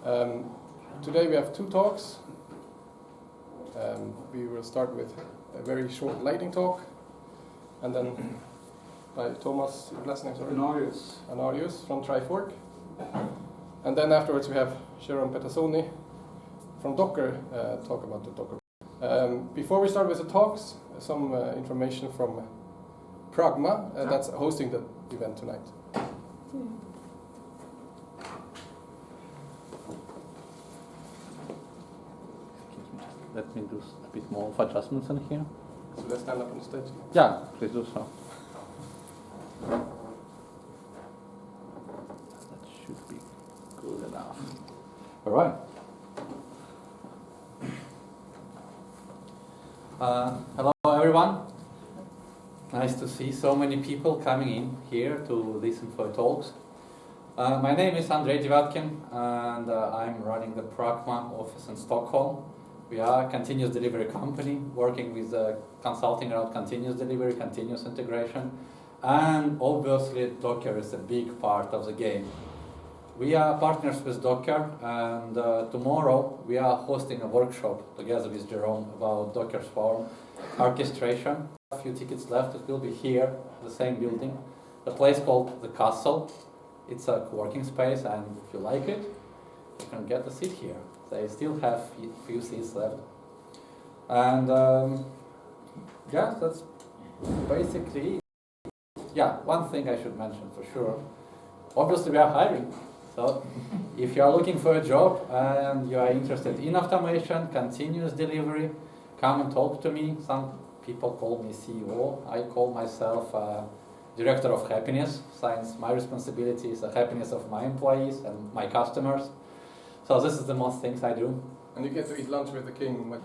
Today we have two talks. We will start with a very short lightning talk, and then by Thomas, your last name, sorry? Anarius from Trifork. And then afterwards we have Sharon Petasoni from Docker talk about the Docker. Before we start with the talks, some information from Pragma that's hosting the event tonight. Let me do a bit more of adjustments in here. So let's stand up on the stage. Yeah, please do so. That should be good enough. All right. Hello everyone. Nice to see so many people coming in here to listen for talks. My name is Andrei Devatkin, and I'm running the Pragma office in Stockholm. We are a continuous delivery company working with consulting around continuous delivery, continuous integration, and obviously Docker is a big part of the game. We are partners with Docker, and tomorrow we are hosting a workshop together with Jerome about Docker Swarm orchestration. A few tickets left. It will be here, the same building, a place called The Castle. It's a co-working space, and if you like it, you can get a seat here. They still have a few seats left. And yeah, that's basically, yeah, one thing I should mention for sure. Obviously we are hiring. So if you are looking for a job and you are interested in automation, continuous delivery, come and talk to me. Some people call me CEO. I call myself Director of Happiness, since my responsibility is the happiness of my employees and my customers. So this is the most things I do. And you get to eat lunch with the king.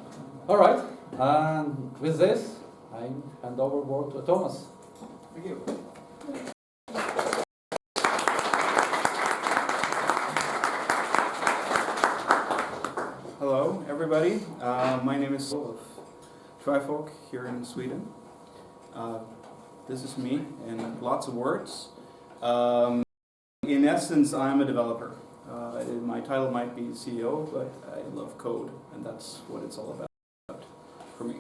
All right. And with this, I hand over word to Thomas. Thank you. Hello, everybody. My name is of Trifork here in Sweden. This is me in lots of words. In essence, I'm a developer. My title might be CEO, but I love code, and that's what it's all about for me.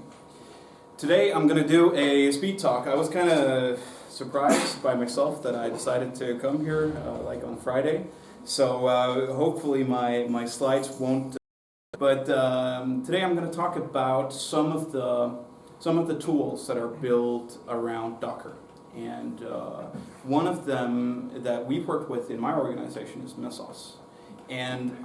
Today I'm going to do a speed talk. I was kind of surprised by myself that I decided to come here like on Friday, so hopefully my slides won't. But today I'm going to talk about some of the tools that are built around Docker. And one of them that we've worked with in my organization is Mesos. And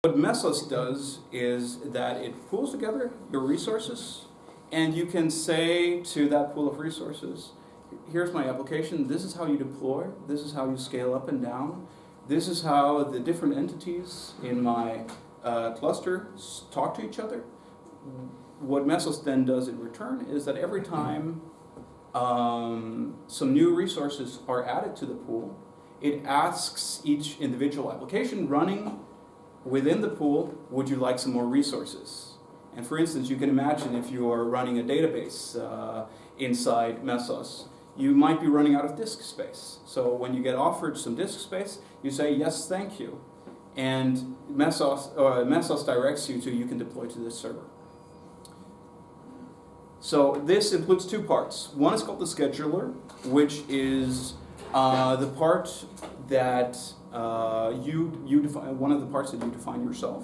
what Mesos does is that it pulls together your resources, and you can say to that pool of resources, here's my application, this is how you deploy, this is how you scale up and down, this is how the different entities in my cluster talk to each other. What Mesos then does in return is that every time some new resources are added to the pool, it asks each individual application running within the pool, would you like some more resources? And for instance, you can imagine if you are running a database inside Mesos, you might be running out of disk space. So when you get offered some disk space, you say, yes, thank you. And Mesos directs you to, you can deploy to this server. So this includes two parts. One is called the scheduler, which is the part that you define, one of the parts that you define yourself,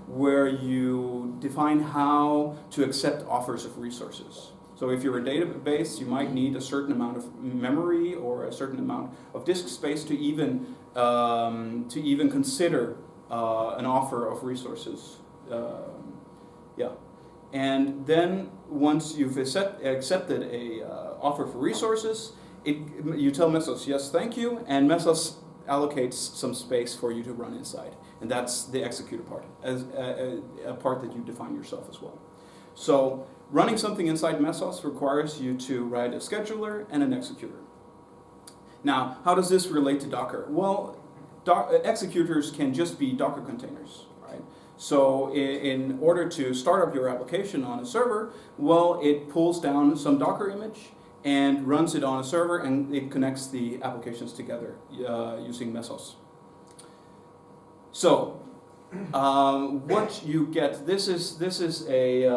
where you define how to accept offers of resources. So if you're a database, you might need a certain amount of memory or a certain amount of disk space to even consider an offer of resources. Yeah. And then once you've accepted a offer for resources, you tell Mesos, yes, thank you, and Mesos allocates some space for you to run inside. And that's the executor part, as a part that you define yourself as well. So running something inside Mesos requires you to write a scheduler and an executor. Now, how does this relate to Docker? Well, executors can just be Docker containers, right? So in order to start up your application on a server, well, it pulls down some Docker image and runs it on a server, and it connects the applications together using Mesos. So what you get, this is a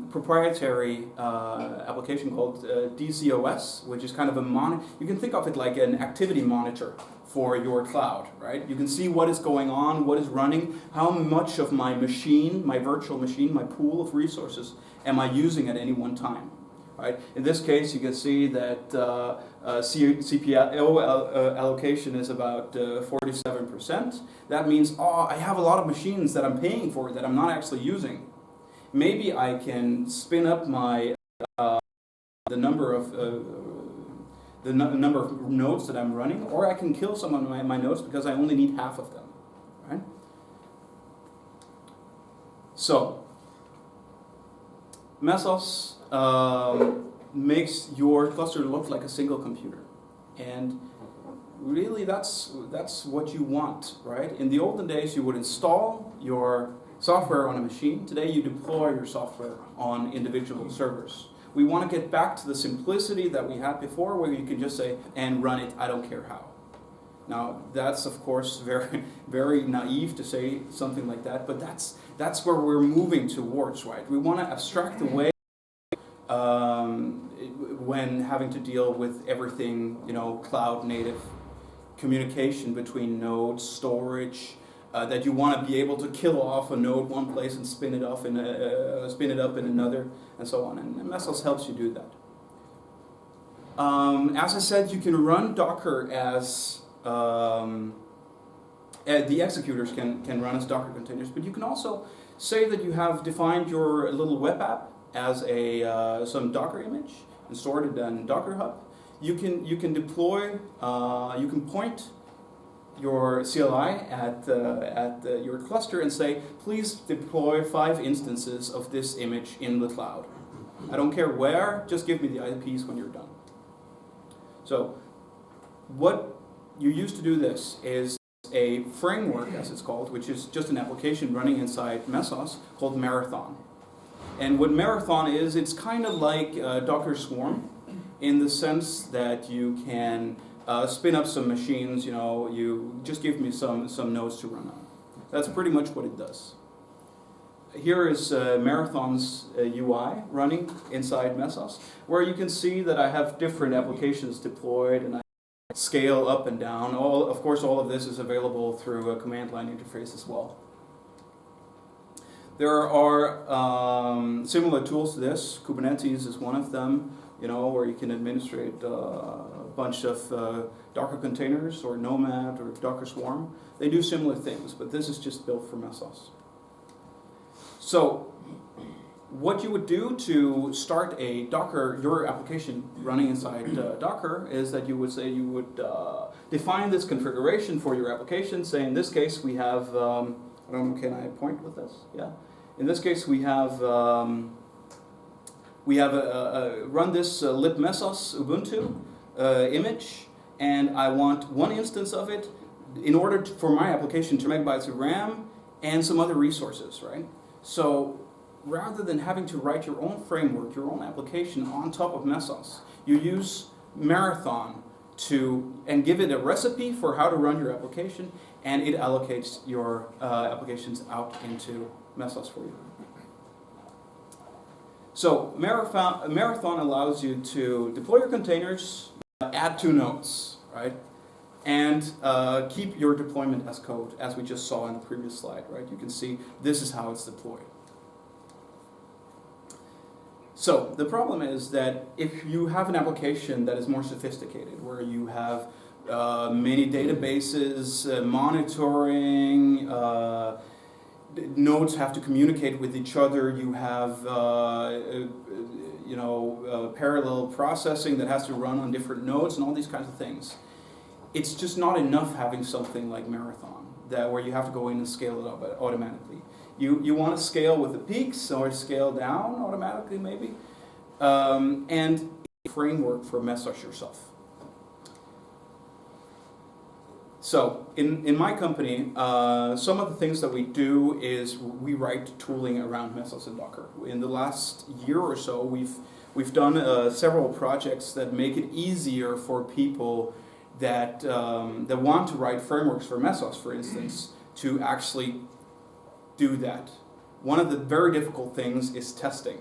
proprietary application called DCOS, which is kind of a you can think of it like an activity monitor for your cloud, right? You can see what is going on, what is running, how much of my machine, my virtual machine, my pool of resources am I using at any one time, right? In this case, you can see that CPO allocation is about 47%. That means, oh, I have a lot of machines that I'm paying for that I'm not actually using. Maybe I can spin up my the number of nodes that I'm running, or I can kill some of my nodes because I only need half of them, right? So, Mesos makes your cluster look like a single computer, and really that's what you want, right? In the olden days, you would install your software on a machine. Today, you deploy your software on individual servers. We want to get back to the simplicity that we had before, where you can just say, and run it, I don't care how. Now, that's of course very, very naive to say something like that, but that's where we're moving towards, right? We want to abstract away when having to deal with everything, cloud native communication between nodes, storage, that you want to be able to kill off a node one place and spin it up in another, and so on. And Mesos helps you do that. As I said, you can run Docker as the executors can run as Docker containers, but you can also say that you have defined your little web app as some Docker image and stored it in Docker Hub. You can deploy. You can point your CLI at your cluster and say, please deploy 5 instances of this image in the cloud. I don't care where, just give me the IPs when you're done. So what you use to do this is a framework, as it's called, which is just an application running inside Mesos called Marathon. And what Marathon is, it's kind of like Docker Swarm in the sense that you can spin up some machines, you just give me some nodes to run on. That's pretty much what it does. Here is Marathon's UI running inside Mesos, where you can see that I have different applications deployed and I scale up and down. Of course, all of this is available through a command line interface as well. There are similar tools to this. Kubernetes is one of them, where you can administrate a bunch of Docker containers or Nomad or Docker Swarm. They do similar things, but this is just built for Mesos. So what you would do to start your application running inside Docker is that you would say you would define this configuration for your application. Say in this case we have, I don't know, can I point with this? Yeah. In this case we have run this libmesos Ubuntu image, and I want one instance of it in order for my application 2 megabytes of RAM and some other resources, right? So rather than having to write your own framework, your own application on top of Mesos, you use Marathon and give it a recipe for how to run your application, and it allocates your applications out into Mesos for you. So Marathon allows you to deploy your containers, add 2 nodes, right? And keep your deployment as code, as we just saw in the previous slide, right? You can see this is how it's deployed. So the problem is that if you have an application that is more sophisticated, where you have many databases, monitoring, nodes have to communicate with each other, you have parallel processing that has to run on different nodes and all these kinds of things. It's just not enough having something like Marathon, where you have to go in and scale it up automatically. You want to scale with the peaks or scale down automatically maybe, and a framework for Mesos yourself. So in my company, some of the things that we do is we write tooling around Mesos and Docker. In the last year or so, we've done several projects that make it easier for people that want to write frameworks for Mesos, for instance, to actually do that. One of the very difficult things is testing.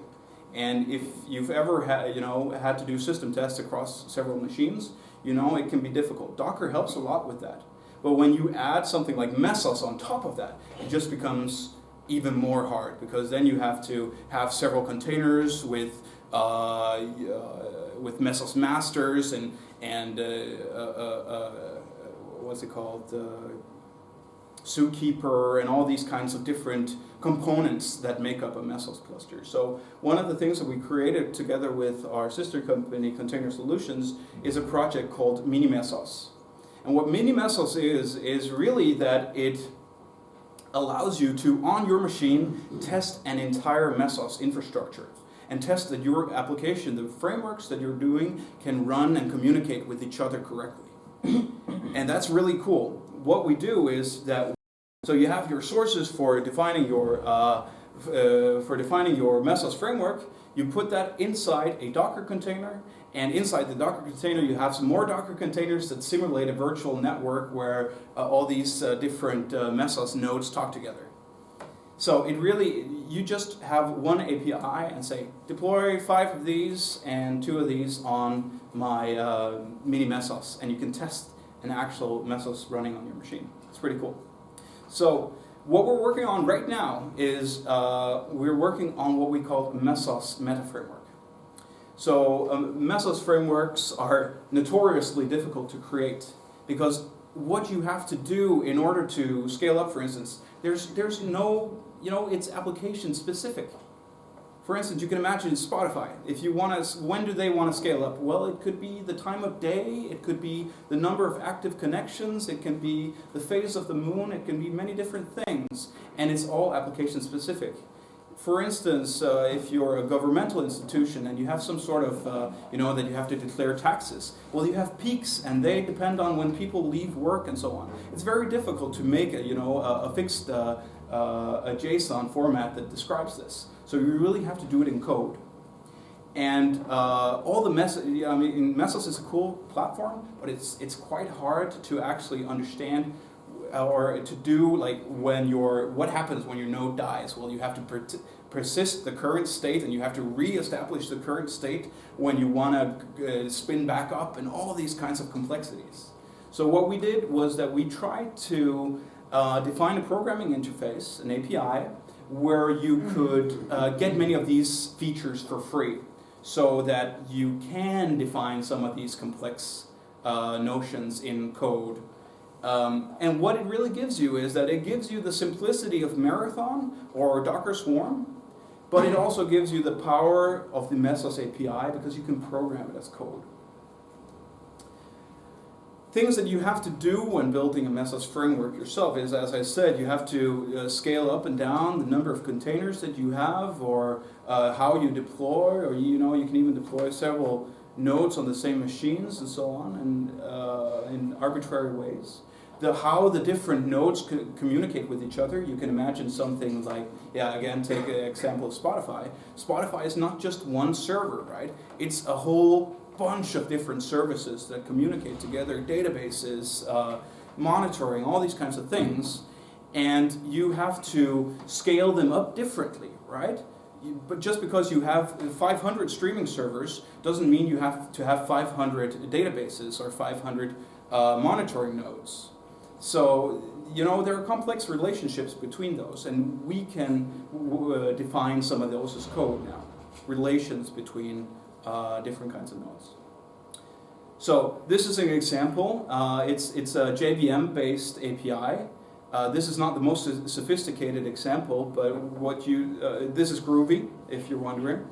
And if you've ever had to do system tests across several machines, it can be difficult. Docker helps a lot with that. But when you add something like Mesos on top of that, it just becomes even more hard, because then you have to have several containers with Mesos masters and what's it called, Zookeeper, and all these kinds of different components that make up a Mesos cluster. So one of the things that we created together with our sister company, Container Solutions, is a project called Mini Mesos. And what Mini Mesos is really that it allows you to, on your machine, test an entire Mesos infrastructure and test that your application, the frameworks that you're doing, can run and communicate with each other correctly. And that's really cool. What we do is that, so you have your sources for defining your Mesos framework. You put that inside a Docker container, and inside the Docker container you have some more Docker containers that simulate a virtual network where all these different Mesos nodes talk together. So it really, you just have one API and say, deploy 5 of these and 2 of these on my Mini Mesos, and you can test an actual Mesos running on your machine. It's pretty cool. So what we're working on right now is we're working on what we call Mesos Meta Framework. So Mesos frameworks are notoriously difficult to create, because what you have to do in order to scale up, for instance, there's no, it's application specific. For instance, you can imagine Spotify. If you want to, when do they want to scale up? Well, it could be the time of day, it could be the number of active connections, it can be the phase of the moon, it can be many different things, and it's all application specific. For instance, if you're a governmental institution and you have some sort of, that you have to declare taxes, well, you have peaks, and they depend on when people leave work and so on. It's very difficult to make a fixed a JSON format that describes this. So you really have to do it in code. And all the Mesos is a cool platform, but it's quite hard to actually understand or to do, like what happens when your node dies. Well, you have to persist the current state, and you have to re-establish the current state when you want to spin back up, and all these kinds of complexities. So what we did was that we tried to define a programming interface, an API, where you could get many of these features for free, so that you can define some of these complex notions in code. And what it really gives you is that it gives you the simplicity of Marathon or Docker Swarm, but it also gives you the power of the Mesos API, because you can program it as code. Things that you have to do when building a Mesos framework yourself is, as I said, you have to scale up and down the number of containers that you have, or how you deploy, or you can even deploy several nodes on the same machines and so on, and in arbitrary ways. How the different nodes communicate with each other. You can imagine something like, again, take an example of Spotify. Spotify is not just one server, right? It's a whole bunch of different services that communicate together, databases, monitoring, all these kinds of things, and you have to scale them up differently, right? but just because you have 500 streaming servers doesn't mean you have to have 500 databases or 500 monitoring nodes. So, there are complex relationships between those, and we can define some of those as code now. Relations between different kinds of nodes. So this is an example. It's a JVM-based API. This is not the most sophisticated example, but this is Groovy, if you're wondering.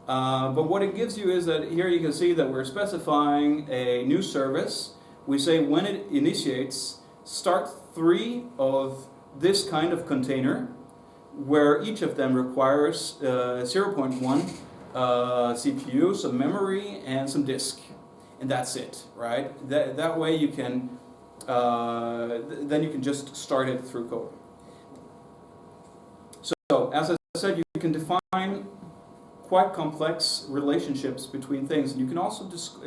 But what it gives you is that here you can see that we're specifying a new service. We say when it initiates, start 3 of this kind of container, where each of them requires 0.1 CPU, some memory, and some disk. And that's it, right? That way you can, then you can just start it through code. So, as I said, you can define quite complex relationships between things. And you can also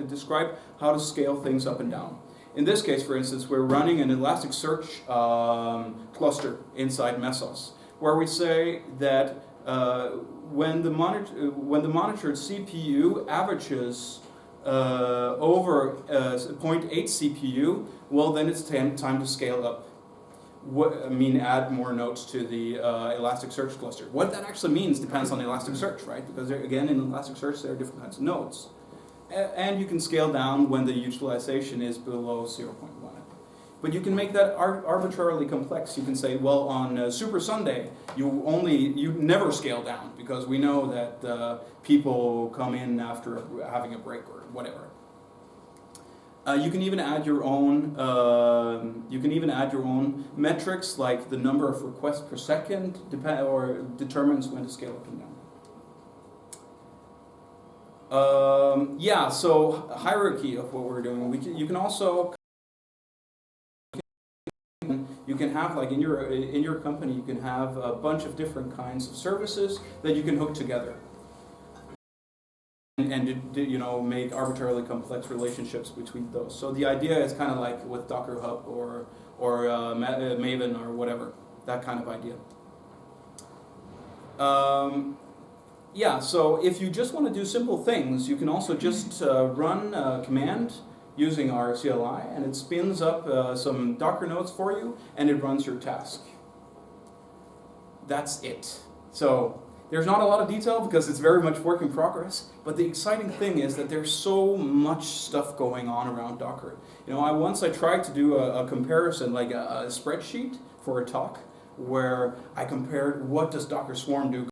describe how to scale things up and down. In this case, for instance, we're running an Elasticsearch cluster inside Mesos, where we say that when the monitored CPU averages over 0.8 CPU, well, then it's time to scale up. Add more nodes to the Elasticsearch cluster. What that actually means depends on Elasticsearch, right? Because again, in Elasticsearch, there are different kinds of nodes. And you can scale down when the utilization is below 0.1. But you can make that arbitrarily complex. You can say, well, on Super Sunday, you never scale down, because we know that people come in after having a break or whatever. You can even add your own. Metrics, like the number of requests per second, determines when to scale up and down. So hierarchy of what we're doing. You can also. You can have, like in your company, you can have a bunch of different kinds of services that you can hook together, and make arbitrarily complex relationships between those. So the idea is kind of like with Docker Hub or Maven or whatever, that kind of idea. So if you just want to do simple things, you can also just run a command using our CLI, and it spins up some Docker nodes for you, and it runs your task. That's it. So there's not a lot of detail because it's very much work in progress, but the exciting thing is that there's so much stuff going on around Docker. I tried to do a comparison, like a spreadsheet for a talk, where I compared what does Docker Swarm do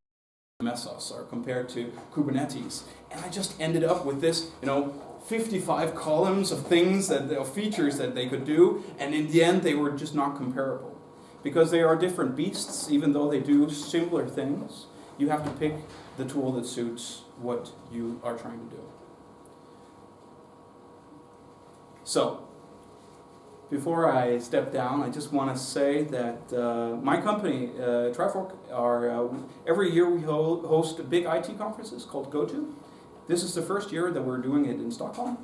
Mesos or compared to Kubernetes, and I just ended up with this, 55 columns of things of features that they could do, and in the end they were just not comparable. Because they are different beasts, even though they do similar things, you have to pick the tool that suits what you are trying to do. So, before I step down, I just want to say that my company, Trifork, every year we host big IT conferences called GoTo. This is the first year that we're doing it in Stockholm.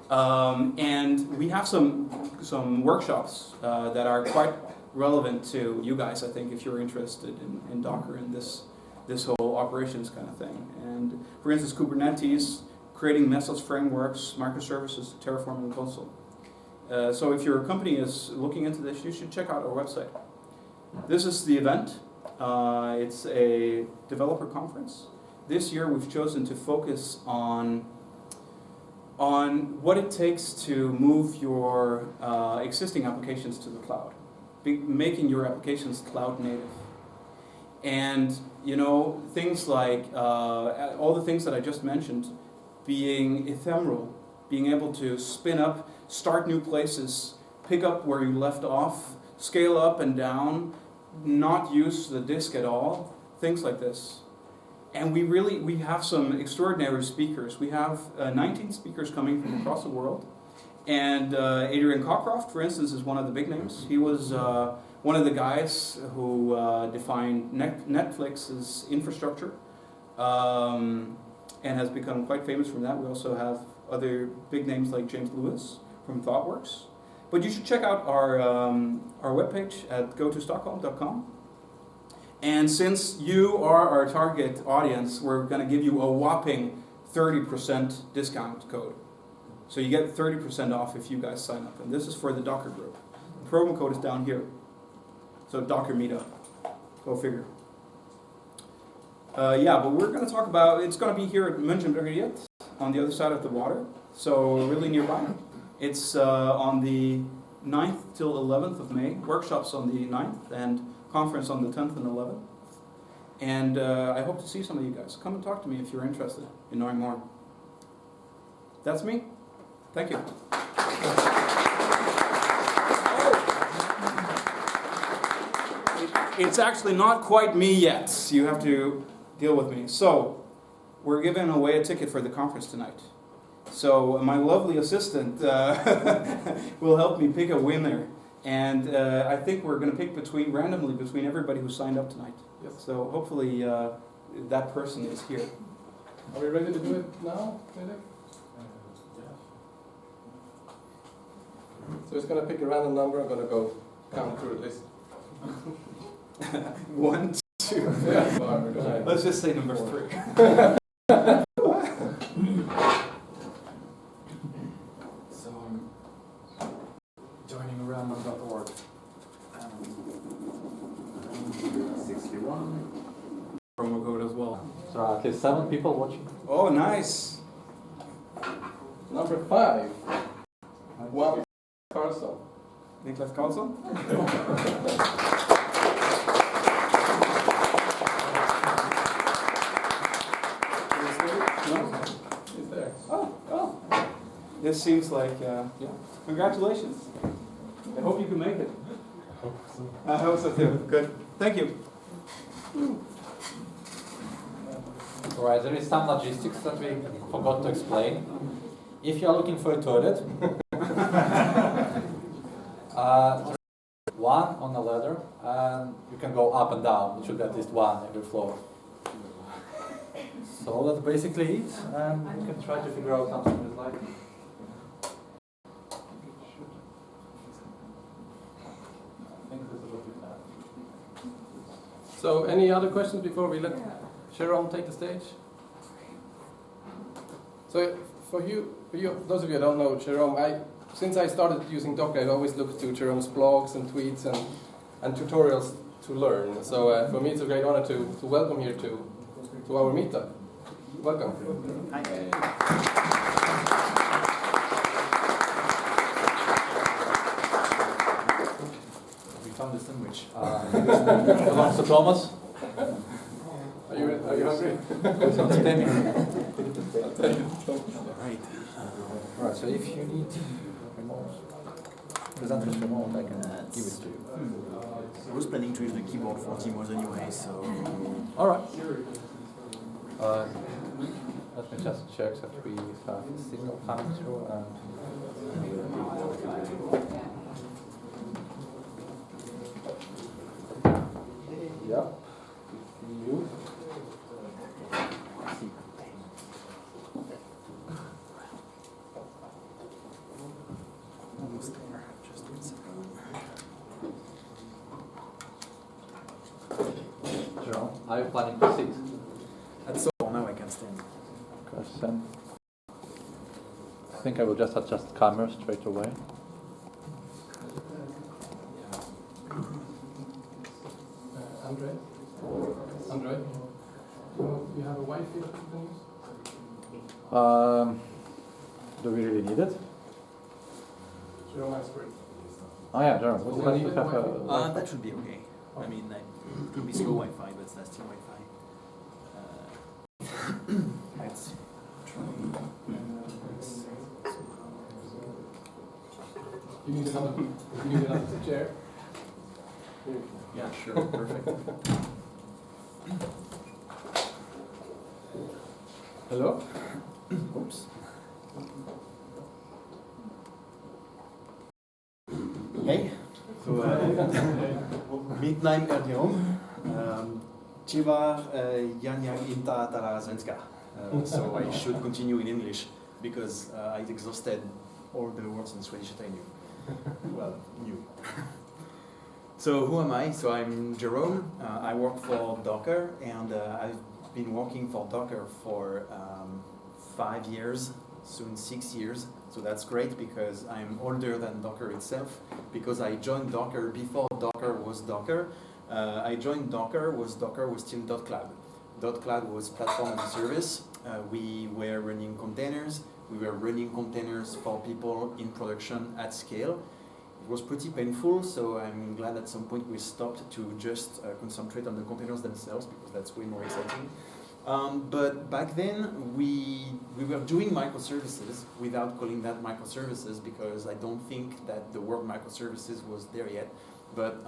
And we have some workshops that are quite relevant to you guys, I think, if you're interested in Docker and this whole operations kind of thing. And for instance, Kubernetes, creating Mesos frameworks, microservices, Terraform, and Consul. So if your company is looking into this, you should check out our website. This is the event. It's a developer conference. This year we've chosen to focus on what it takes to move your existing applications to the cloud, making your applications cloud native. And things like all the things that I just mentioned, being ephemeral, being able to spin up, start new places, pick up where you left off, scale up and down, not use the disk at all, things like this. And we have some extraordinary speakers. We have 19 speakers coming from across the world. And Adrian Cockcroft, for instance, is one of the big names. He was one of the guys who defined Netflix's infrastructure and has become quite famous from that. We also have other big names like James Lewis from ThoughtWorks. But you should check out our webpage at gotostockholm.com. And since you are our target audience, we're going to give you a whopping 30% discount code. So you get 30% off if you guys sign up. And this is for the Docker group. The promo code is down here. So Docker Meetup. Go figure. Yeah, but we're going to talk about, it's going to be here at München on the other side of the water. So really nearby. It's on the 9th till 11th of May. Workshops on the 9th and conference on the 10th and 11th. And I hope to see some of you guys. Come and talk to me if you're interested in knowing more. That's me. Thank you. It's actually not quite me yet. You have to deal with me. So, we're giving away a ticket for the conference tonight. So, my lovely assistant will help me pick a winner. And I think we're going to pick randomly between everybody who signed up tonight. Yes. So, hopefully that person is here. Are we ready to do it now, Fredrik? So it's going to pick a random number. I'm going to go count through the list. 1, 2. Yeah. Let's just say number 3. So I'm joining random.org. 61. Promo code as well. So at least 7 people watching. Oh, nice. Number 5. One Carlson. Niklas Karlsson. He's there. Oh. This seems like, yeah. Congratulations. I hope you can make it. I hope so too. Good. Thank you. Alright, there is some logistics that we forgot to explain. If you are looking for a toilet, one on a ladder, and you can go up and down. It should be at least one every floor. So that's basically it, and you can try to figure out something that's like. I think this is what we have. So, any other questions before we let Sharon take the stage? So, for you, those of you who don't know Jerome, since I started using Docker, I've always looked to Jerome's blogs and tweets and tutorials to learn. So for me, it's a great honor to welcome you to our meetup. Welcome. Hi. We found a sandwich. Belongs to Thomas. Are you hungry? Right. Right, so if you need remote, presenters remote, I can give it to you. I was planning to use the keyboard for Timos anyway, so... Alright. Let me just check that we have a signal coming through and... Yeah. You. Almost there. Just 1 second. Jerome, are you planning to sit? That's all. Now I can stand. Question. I think I will just adjust camera straight away. Andre, you have a Wi-Fi that you can use? Do we really need it? Jerome has free. Oh yeah, Jerome, would you like to have a... That should be okay. I mean, it could be slow Wi-Fi, but that's still Wi-Fi. Let's try. You need another chair? Yeah, sure. Perfect. Hello? Oops. Hej. Så mitt namn är Jerome. Tyvärr kan jag inte tala svenska. So I should continue in English because I exhausted all the words in Swedish that I knew. Well, knew. So who am I? So I'm Jerome. I work for Docker, and I've been working for Docker for 5 years, soon 6 years. So that's great because I'm older than Docker itself, because I joined Docker before Docker was Docker. I joined Docker was still .cloud. .cloud was platform as a service. We were running containers. We were running containers for people in production at scale. It was pretty painful, so I'm glad at some point we stopped to just concentrate on the containers themselves, because that's way more exciting. But back then, we were doing microservices without calling that microservices, because I don't think that the word microservices was there yet. But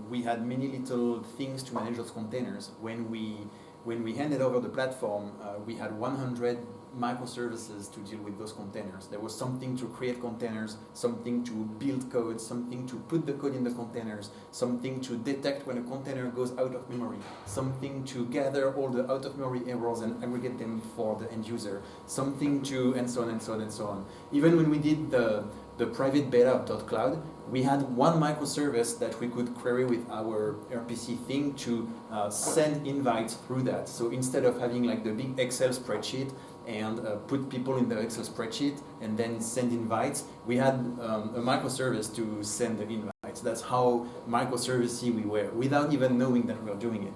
we had many little things to manage those containers. When we handed over the platform, we had 100 microservices to deal with those containers. There was something to create containers, something to build code, something to put the code in the containers, something to detect when a container goes out of memory, something to gather all the out-of-memory errors and aggregate them for the end user, something to, and so on and so on and so on. Even when we did the private beta of .cloud, we had one microservice that we could query with our RPC thing to send invites through that. So instead of having like the big Excel spreadsheet and put people in the Excel spreadsheet and then send invites, we had a microservice to send the invites. That's how microservice-y we were, without even knowing that we were doing it.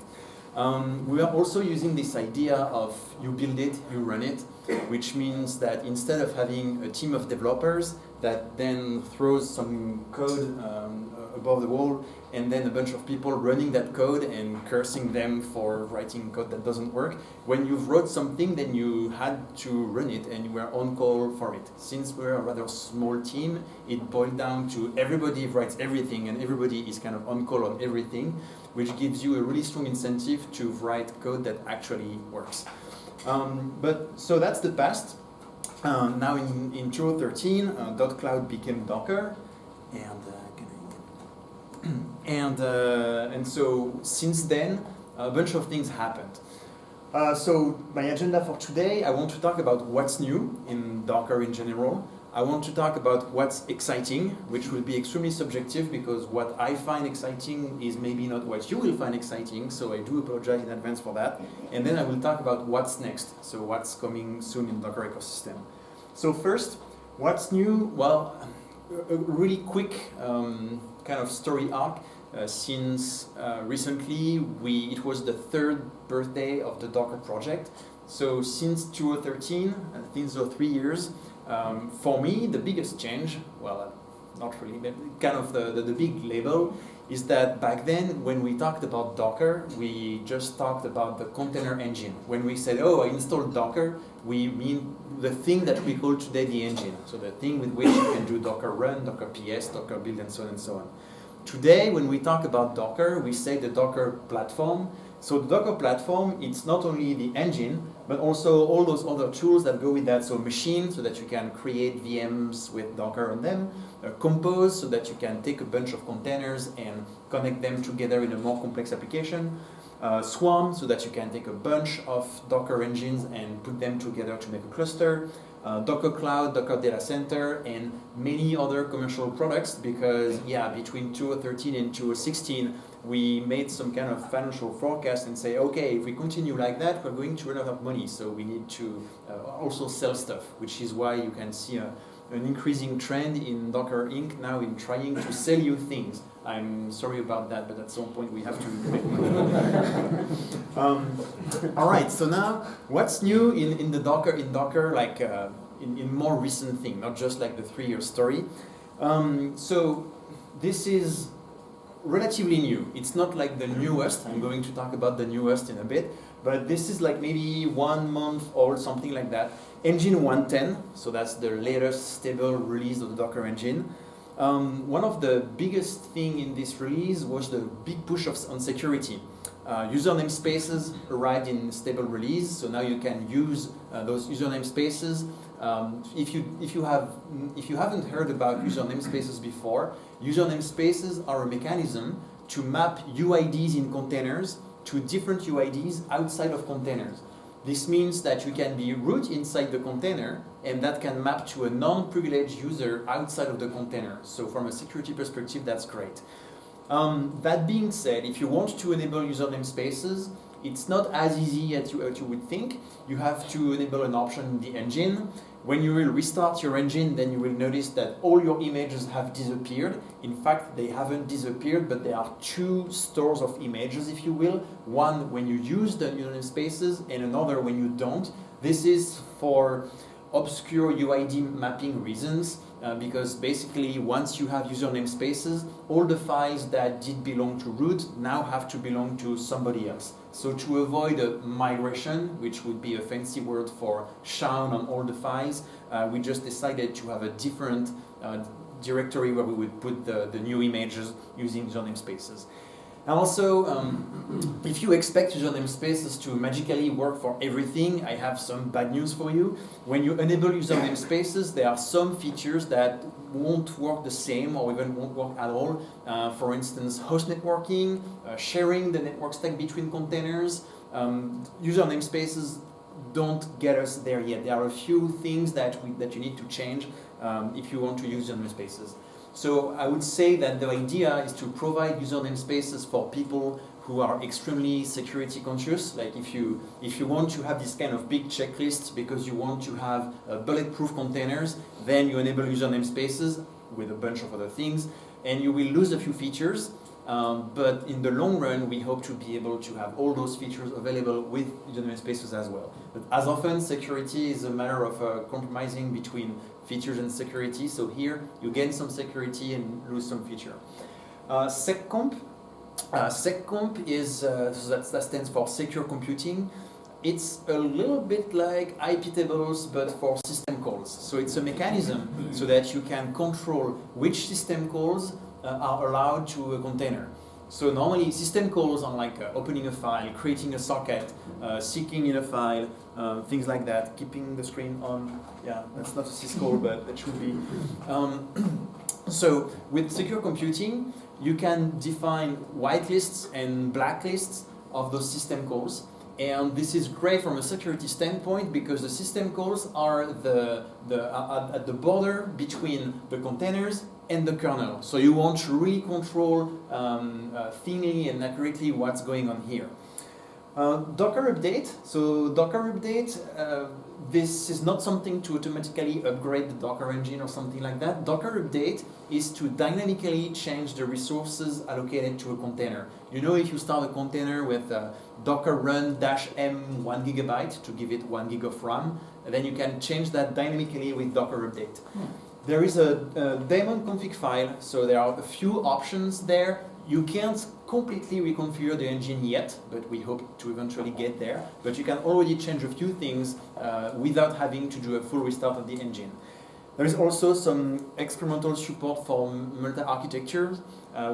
We are also using this idea of you build it, you run it, which means that instead of having a team of developers that then throws some code above the wall and then a bunch of people running that code and cursing them for writing code that doesn't work, when you've wrote something, then you had to run it and you were on call for it. Since we're a rather small team, it boiled down to everybody writes everything and everybody is kind of on call on everything, which gives you a really strong incentive to write code that actually works. So that's the past. Now in 2013, .cloud became Docker, and so since then, a bunch of things happened. So my agenda for today, I want to talk about what's new in Docker in general. I want to talk about what's exciting, which will be extremely subjective because what I find exciting is maybe not what you will find exciting, so I do apologize in advance for that. And then I will talk about what's next, so what's coming soon in Docker ecosystem. So first, what's new? Well, a really quick kind of story arc. Since recently, it was the 3rd birthday of the Docker project. So since 2013, since those 3 years, for me, the biggest change, well, not really, but kind of the big label, is that back then, when we talked about Docker, we just talked about the container engine. When we said, oh, I installed Docker, we mean the thing that we call today the engine. So the thing with which you can do Docker run, Docker PS, Docker build, and so on and so on. Today, when we talk about Docker, we say the Docker platform. So the Docker platform, it's not only the engine, but also all those other tools that go with that. So machine, so that you can create VMs with Docker on them. Compose, so that you can take a bunch of containers and connect them together in a more complex application. Swarm, so that you can take a bunch of Docker engines and put them together to make a cluster. Docker Cloud, Docker Data Center, and many other commercial products, because yeah, between 2013 and 2016, we made some kind of financial forecast and say, okay, if we continue like that, we're going to run out of money, so we need to also sell stuff, which is why you can see an increasing trend in Docker Inc. now in trying to sell you things. I'm sorry about that, but at some point we have to make money. All right, so now what's new in Docker, like in more recent thing, not just like the 3-year story. So this is relatively new. It's not like the newest. I'm going to talk about the newest in a bit, but this is like maybe 1 month old, something like that. Engine 110, so that's the latest stable release of the Docker engine. One of the biggest thing in this release was the big push on security. User namespaces arrived in stable release, so now you can use those user namespaces. If you haven't heard about user namespaces before, user namespaces are a mechanism to map UIDs in containers to different UIDs outside of containers. This means that you can be root inside the container, and that can map to a non-privileged user outside of the container. So from a security perspective, that's great. That being said, if you want to enable user namespaces, it's not as easy as you would think. You have to enable an option in the engine. When you will restart your engine, then you will notice that all your images have disappeared. In fact, they haven't disappeared, but there are two stores of images, if you will. One when you use the user namespaces, and another when you don't. This is for obscure UID mapping reasons, because basically once you have user namespaces, all the files that did belong to root now have to belong to somebody else. So to avoid a migration, which would be a fancy word for shun on all the files, we just decided to have a different directory where we would put the new images using user namespaces. And also, if you expect user namespaces to magically work for everything, I have some bad news for you. When you enable user namespaces, there are some features that won't work the same or even won't work at all. For instance, host networking, sharing the network stack between containers. User namespaces don't get us there yet. There are a few things that you need to change if you want to use user namespaces. So I would say that the idea is to provide user namespaces for people who are extremely security conscious. Like if you want to have this kind of big checklist because you want to have bulletproof containers, then you enable user namespaces with a bunch of other things, and you will lose a few features. But in the long run, we hope to be able to have all those features available with user namespaces as well. But as often, security is a matter of compromising between features and security. So here, you gain some security and lose some feature. SecComp is, so that stands for Secure Computing. It's a little bit like IP tables, but for system calls. So it's a mechanism so that you can control which system calls are allowed to a container. So normally system calls are like opening a file, creating a socket, seeking in a file, things like that, keeping the screen on. Yeah, that's not a syscall, but that should be. So with secure computing, you can define whitelists and blacklists of those system calls. And this is great from a security standpoint because the system calls are at the border between the containers and the kernel. So you want to really control thinly and accurately what's going on here. Docker update. So Docker update, this is not something to automatically upgrade the Docker engine or something like that. Docker update is to dynamically change the resources allocated to a container. You know, if you start a container with docker run -m 1 GB to give it 1 GB of RAM, then you can change that dynamically with Docker update. There is a daemon config file, so there are a few options there. You can't completely reconfigure the engine yet, but we hope to eventually get there. But you can already change a few things without having to do a full restart of the engine. There is also some experimental support for multi-architecture,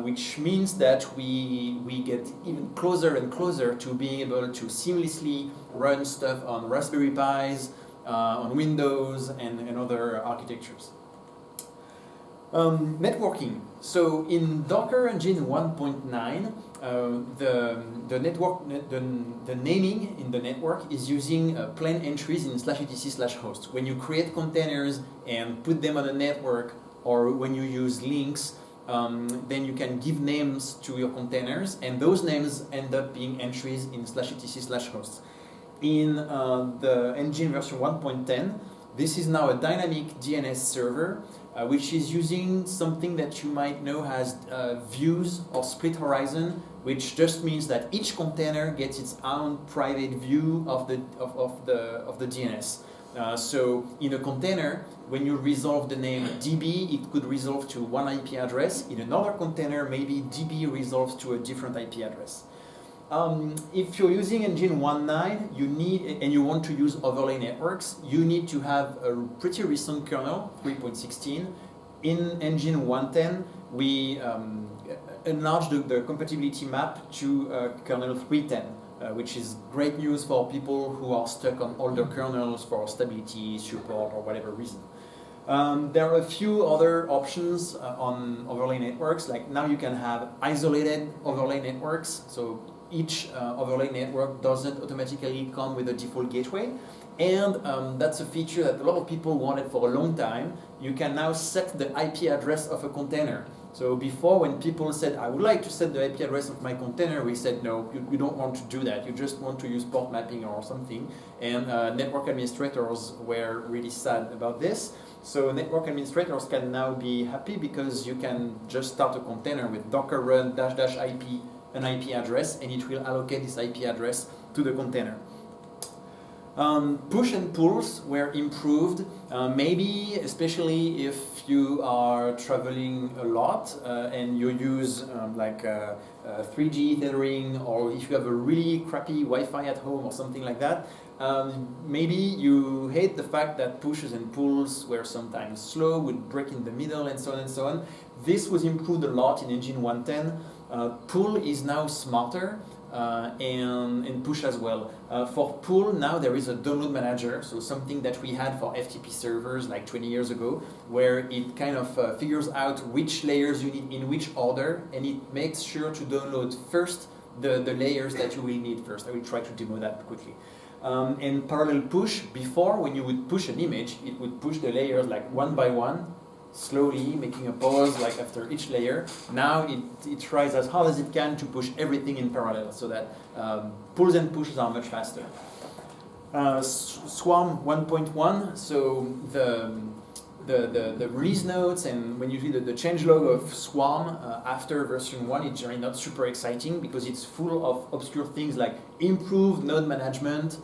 which means that we get even closer and closer to being able to seamlessly run stuff on Raspberry Pis, on Windows, and other architectures. Networking. So in Docker Engine 1.9, the naming in the network is using plain entries in /etc/host. When you create containers and put them on a network, or when you use links, then you can give names to your containers, and those names end up being entries in /etc/host. In the engine version 1.10, this is now a dynamic DNS server, which is using something that you might know as views or split horizon, which just means that each container gets its own private view of the DNS. So in a container, when you resolve the name DB, it could resolve to one IP address. In another container, maybe DB resolves to a different IP address. If you're using Engine 1.9, and you want to use overlay networks, you need to have a pretty recent kernel, 3.16. In Engine 1.10, we enlarged the compatibility map to kernel 3.10, which is great news for people who are stuck on older kernels for stability, support, or whatever reason. There are a few other options on overlay networks, like now you can have isolated overlay networks. So each overlay network doesn't automatically come with a default gateway, And that's a feature that a lot of people wanted for a long time. You can now set the IP address of a container. So before, when people said, I would like to set the IP address of my container, we said, no, you don't want to do that. You just want to use port mapping or something. And network administrators were really sad about this. So network administrators can now be happy because you can just start a container with docker run --IP, an IP address, and it will allocate this IP address to the container. Push and pulls were improved, maybe especially if you are traveling a lot and you use 3G tethering, or if you have a really crappy Wi-Fi at home or something like that. Maybe you hate the fact that pushes and pulls were sometimes slow, would break in the middle, and so on and so on. This was improved a lot in Engine 1.10. Pull is now smarter. And push as well. For pull, now there is a download manager, so something that we had for FTP servers like 20 years ago, where it kind of figures out which layers you need in which order, and it makes sure to download first the layers that you will need first. I will try to demo that quickly. And parallel push, before when you would push an image, it would push the layers like one by one, slowly, making a pause like after each layer. Now it tries as hard as it can to push everything in parallel, so that pulls and pushes are much faster. Swarm 1.1, so the release notes, and when you see the changelog of Swarm after version 1, it's really not super exciting because it's full of obscure things like improved node management,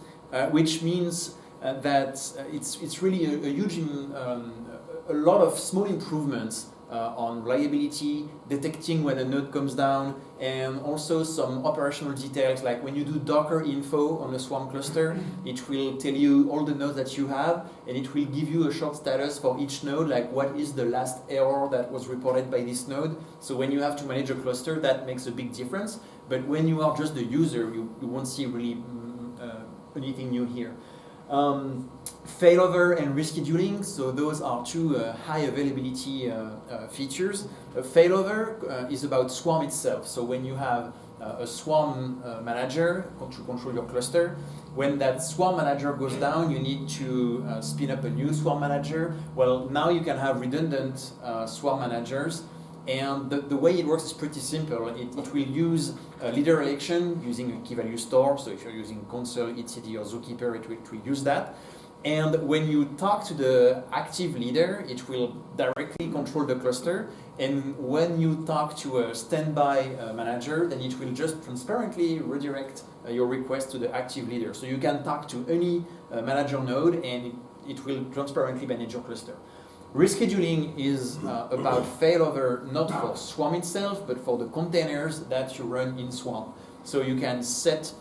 which means that it's really a huge a lot of small improvements on reliability, detecting when a node comes down, and also some operational details, like when you do Docker info on a Swarm cluster, it will tell you all the nodes that you have, and it will give you a short status for each node, like what is the last error that was reported by this node. So when you have to manage a cluster, that makes a big difference. But when you are just the user, you won't see really anything new here. Failover and rescheduling, so those are two high availability features. Failover is about Swarm itself, so when you have a Swarm manager to control your cluster, when that Swarm manager goes down, you need to spin up a new Swarm manager. Well, now you can have redundant Swarm managers, and the way it works is pretty simple. It will use a leader election using a key value store. So if you're using console, etcd, or Zookeeper, it will use that. And when you talk to the active leader, it will directly control the cluster. And when you talk to a standby manager, then it will just transparently redirect your request to the active leader. So you can talk to any manager node, and it will transparently manage your cluster. Rescheduling is about failover, not for Swarm itself, but for the containers that you run in Swarm. So you can set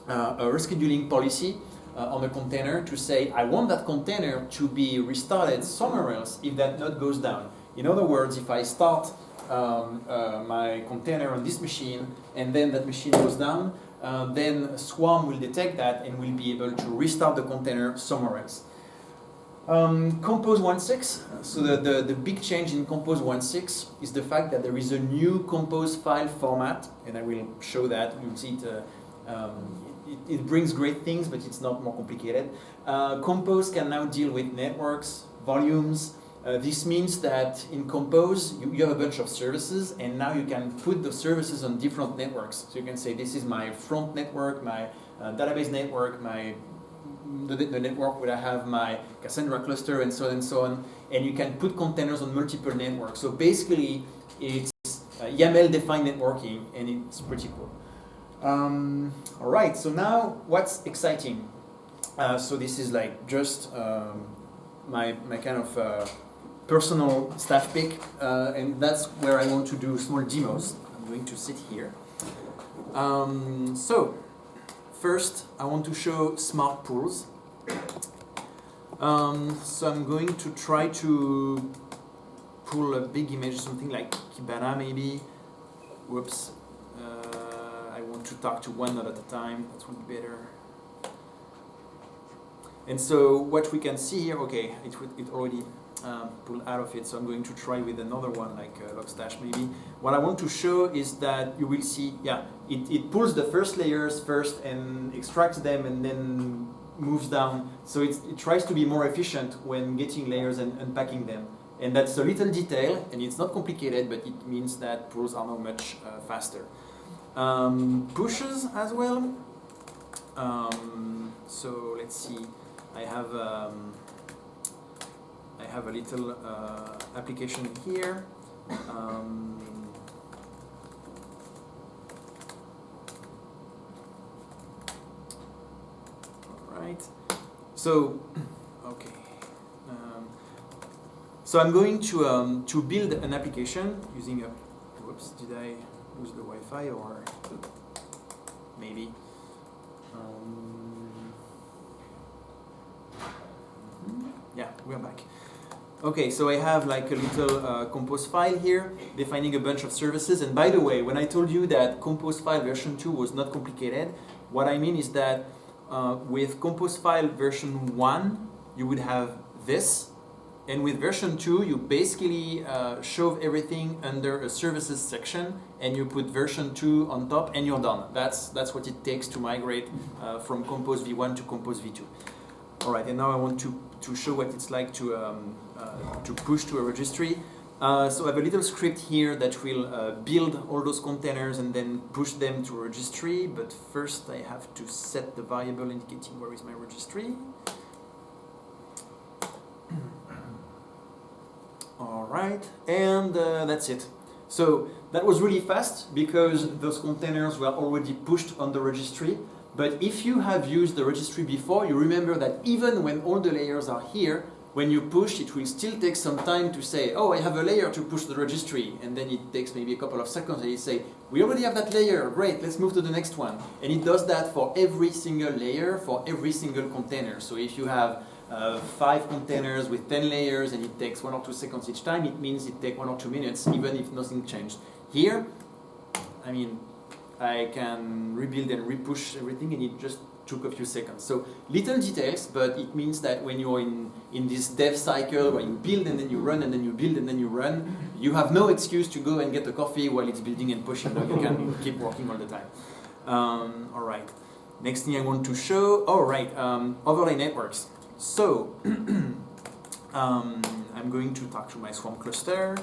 a rescheduling policy on a container to say, I want that container to be restarted somewhere else if that node goes down. In other words, if I start my container on this machine and then that machine goes down, then Swarm will detect that and will be able to restart the container somewhere else. Compose 1.6, so the big change in Compose 1.6 is the fact that there is a new Compose file format, and I will show that. You'll see it brings great things, but it's not more complicated. Compose can now deal with networks, volumes. This means that in Compose, you have a bunch of services, and now you can put the services on different networks. So you can say, this is my front network, my database network, the network where I have my Cassandra cluster, and so on and so on. And you can put containers on multiple networks. So basically, it's YAML-defined networking, and it's pretty cool. All right, so now what's exciting? So this is like just my kind of personal staff pick, and that's where I want to do small demos. I'm going to sit here. So first, I want to show smart pools. So I'm going to try to pull a big image, something like Kibana maybe. Whoops. I want to talk to one node at a time. That would be better. And so what we can see here, okay, it already pulled out of it, so I'm going to try with another one, like Logstash maybe. What I want to show is that you will see, yeah, it pulls the first layers first and extracts them and then moves down. So it tries to be more efficient when getting layers and unpacking them. And that's a little detail, and it's not complicated, but it means that pulls are now much faster. Pushes as well. So let's see. I have a little application here. Right. So, okay. So I'm going to build an application using a. Whoops! Did I lose the Wi-Fi or maybe? Yeah, we're back. Okay, so I have like a little compose file here defining a bunch of services. And by the way, when I told you that compose file version 2 was not complicated, what I mean is that with compose file version 1, you would have this. And with version 2, you basically shove everything under a services section, and you put version 2 on top, and you're done. That's what it takes to migrate from Compose v1 to Compose v2. All right, and now I want to show what it's like to push to a registry. So I have a little script here that will build all those containers and then push them to a registry. But first, I have to set the variable indicating where is my registry. All right, and that's it. So that was really fast because those containers were already pushed on the registry. But if you have used the registry before, you remember that even when all the layers are here, when you push, it will still take some time to say, oh, I have a layer to push the registry. And then it takes maybe a couple of seconds and you say, we already have that layer, great, let's move to the next one. And it does that for every single layer, for every single container. So if you have 5 containers with 10 layers and it takes 1 or 2 seconds each time, it means it takes 1 or 2 minutes, even if nothing changed. Here, I mean, I can rebuild and repush everything, and it just took a few seconds. So little details, but it means that when you're in this dev cycle where you build and then you run and then you build and then you run, you have no excuse to go and get a coffee while it's building and pushing. You can keep working all the time. All right. Next thing I want to show, overlay networks. So I'm going to talk to my Swarm cluster.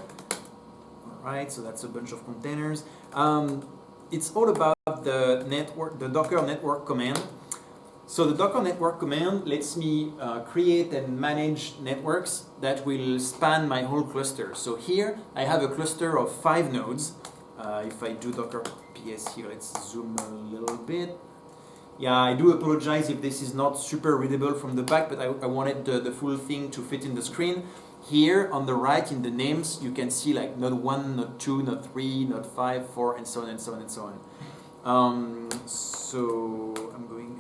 All right, so that's a bunch of containers. It's all about the network, the Docker network command. So the Docker network command lets me create and manage networks that will span my whole cluster. So here I have a cluster of 5 nodes. If I do Docker PS here, let's zoom a little bit. Yeah, I do apologize if this is not super readable from the back, but I wanted the full thing to fit in the screen. Here on the right in the names, you can see like node 1, node 2, node 3, node 5, 4, and so on and so on and so on. So I'm going,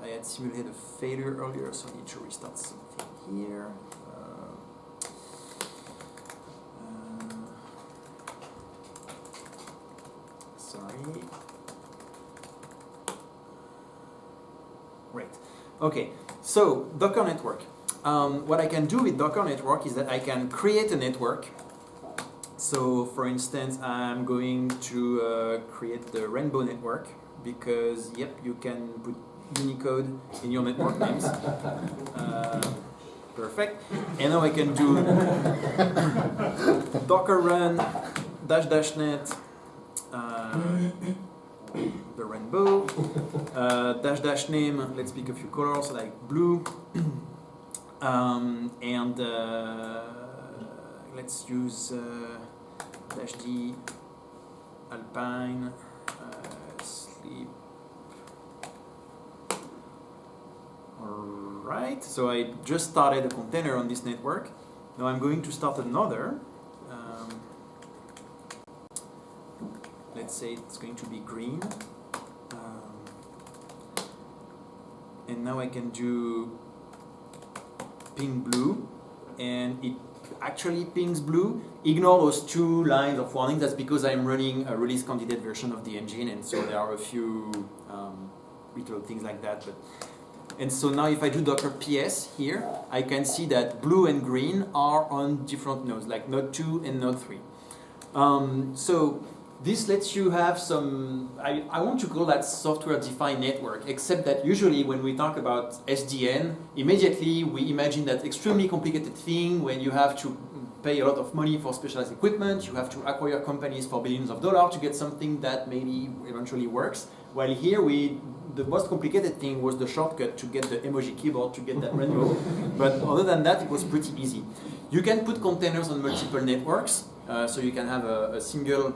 I had simulated a failure earlier, so I need to restart something here. Sorry. Great. Okay, so Docker network. What I can do with Docker network is that I can create a network. So for instance, I'm going to create the Rainbow network because, yep, you can put Unicode in your network names. Perfect. And now I can do Docker run --net the Rainbow --name. Let's pick a few colors like blue. And let's use -d alpine sleep. Alright, so I just started a container on this network. Now I'm going to start another. Let's say it's going to be green. And now I can do ping blue, and it actually pings blue. Ignore those 2 lines of warning. That's because I'm running a release candidate version of the engine, and so there are a few little things like that. And so now if I do Docker PS here, I can see that blue and green are on different nodes, like node 2 and node 3. So this lets you have some, I want to call that software-defined network, except that usually when we talk about SDN, immediately we imagine that extremely complicated thing when you have to pay a lot of money for specialized equipment, you have to acquire companies for billions of dollars to get something that maybe eventually works. While here the most complicated thing was the shortcut to get the emoji keyboard to get that rainbow. But other than that, it was pretty easy. You can put containers on multiple networks, so you can have a single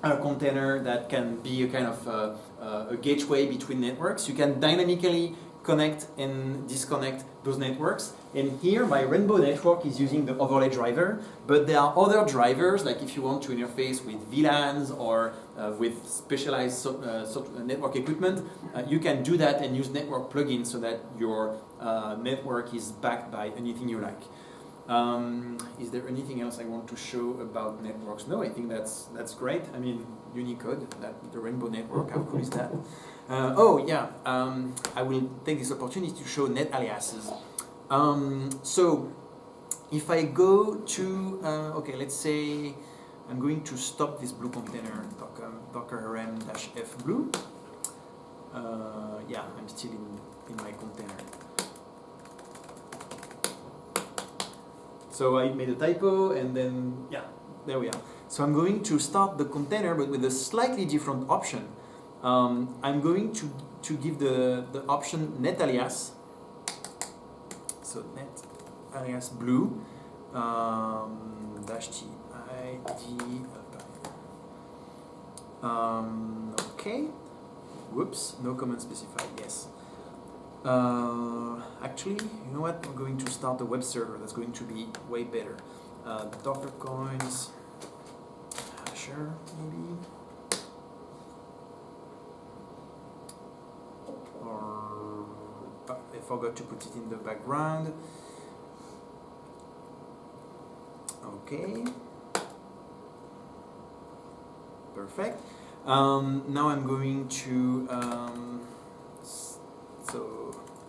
container that can be a kind of a gateway between networks. You can dynamically connect and disconnect those networks. And here, my Rainbow network is using the overlay driver, but there are other drivers, like if you want to interface with VLANs or with specialized network equipment, you can do that and use network plugins so that your network is backed by anything you like. Is there anything else I want to show about networks? No, I think that's great. I mean, Unicode, the Rainbow network, how cool is that? I will take this opportunity to show net aliases. So, if I go to, let's say I'm going to stop this blue container, docker rm-f blue. I'm still in my container. So I made a typo, and then, there we are. So I'm going to start the container, but with a slightly different option. I'm going to give the option net alias. So net alias blue dash t id. Okay. Whoops. No comment specified. Yes. Actually, you know what? I'm going to start a web server. That's going to be way better. Docker coins. Sure, maybe. Or I forgot to put it in the background. Okay. Perfect. Now I'm going to so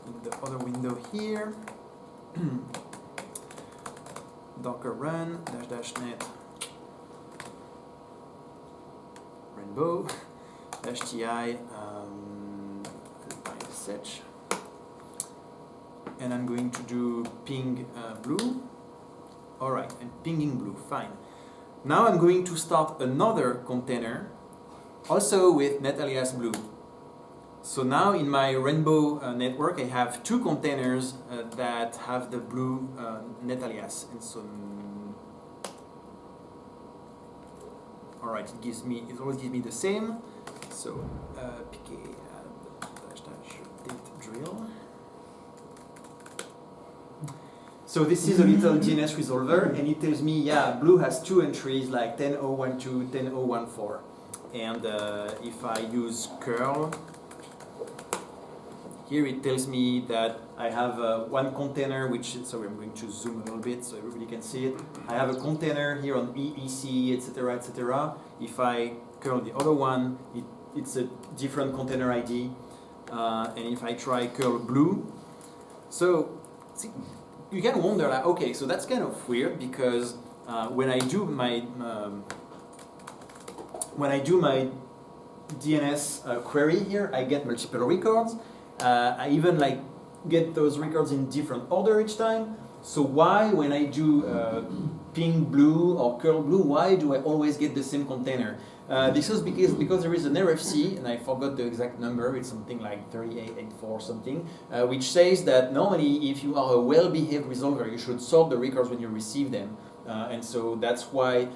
in the other window here, docker run --net rainbow -ti sh, and I'm going to do ping blue. Alright, I'm pinging blue, fine. Now I'm going to start another container, also with net alias blue. So now in my Rainbow network, I have two containers that have the blue net alias, and so alright, it always gives me the same. So pk date drill. So this is a little DNS resolver, and it tells me, blue has two entries like 10.0.12, 10.0.14. And if I use curl, here it tells me that I have one container, sorry, I'm going to zoom a little bit so everybody can see it. I have a container here on EEC, etc., etc. If I curl the other one, it's a different container ID. And if I try curl blue, so see, you can wonder, like, okay, so that's kind of weird because when I do my DNS query here, I get multiple records. I even get those records in different order each time. So why, when I do ping blue or curl blue, why do I always get the same container? This is because there is an RFC, and I forgot the exact number, it's something like 3884 something, which says that normally if you are a well-behaved resolver, you should sort the records when you receive them. And so that's why,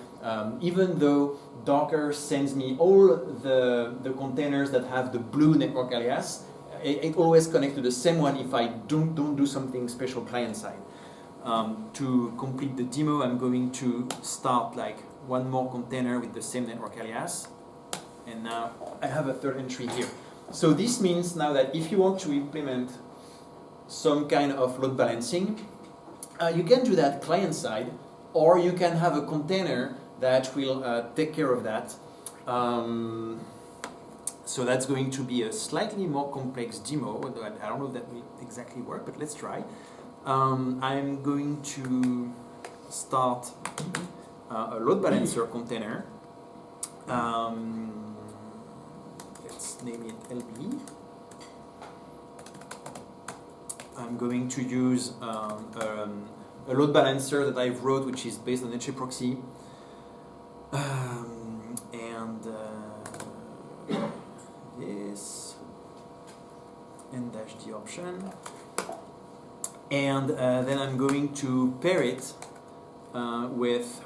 even though Docker sends me all the containers that have the blue network alias, it always connects to the same one if I don't do something special client-side. To complete the demo, I'm going to start one more container with the same network alias, and now I have a third entry here. So this means now that if you want to implement some kind of load balancing, you can do that client-side, or you can have a container that will take care of that. So that's going to be a slightly more complex demo, although I don't know if that will exactly work, but let's try. I'm going to start a load balancer container, Let's name it LB. I'm going to use a load balancer that I've wrote, which is based on HAProxy. And this, and dash the option. And then I'm going to pair it with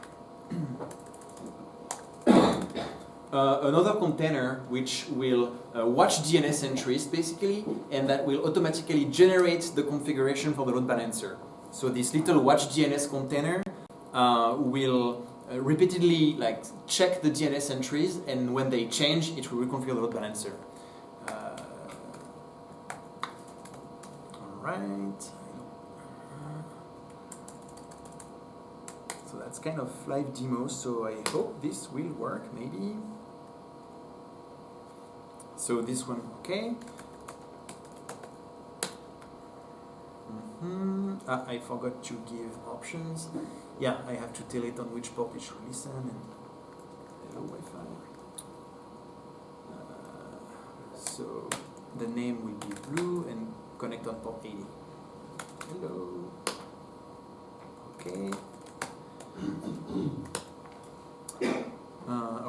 another container which will watch DNS entries basically, and that will automatically generate the configuration for the load balancer. So this little watch DNS container will repeatedly check the DNS entries, and when they change, it will reconfigure the load balancer. Alright. So that's kind of live demo, so I hope this will work, maybe. So this one, okay. I forgot to give options. Yeah, I have to tell it on which port it should listen. And hello Wi-Fi. So the name will be blue and connect on port 80. Hello. Okay.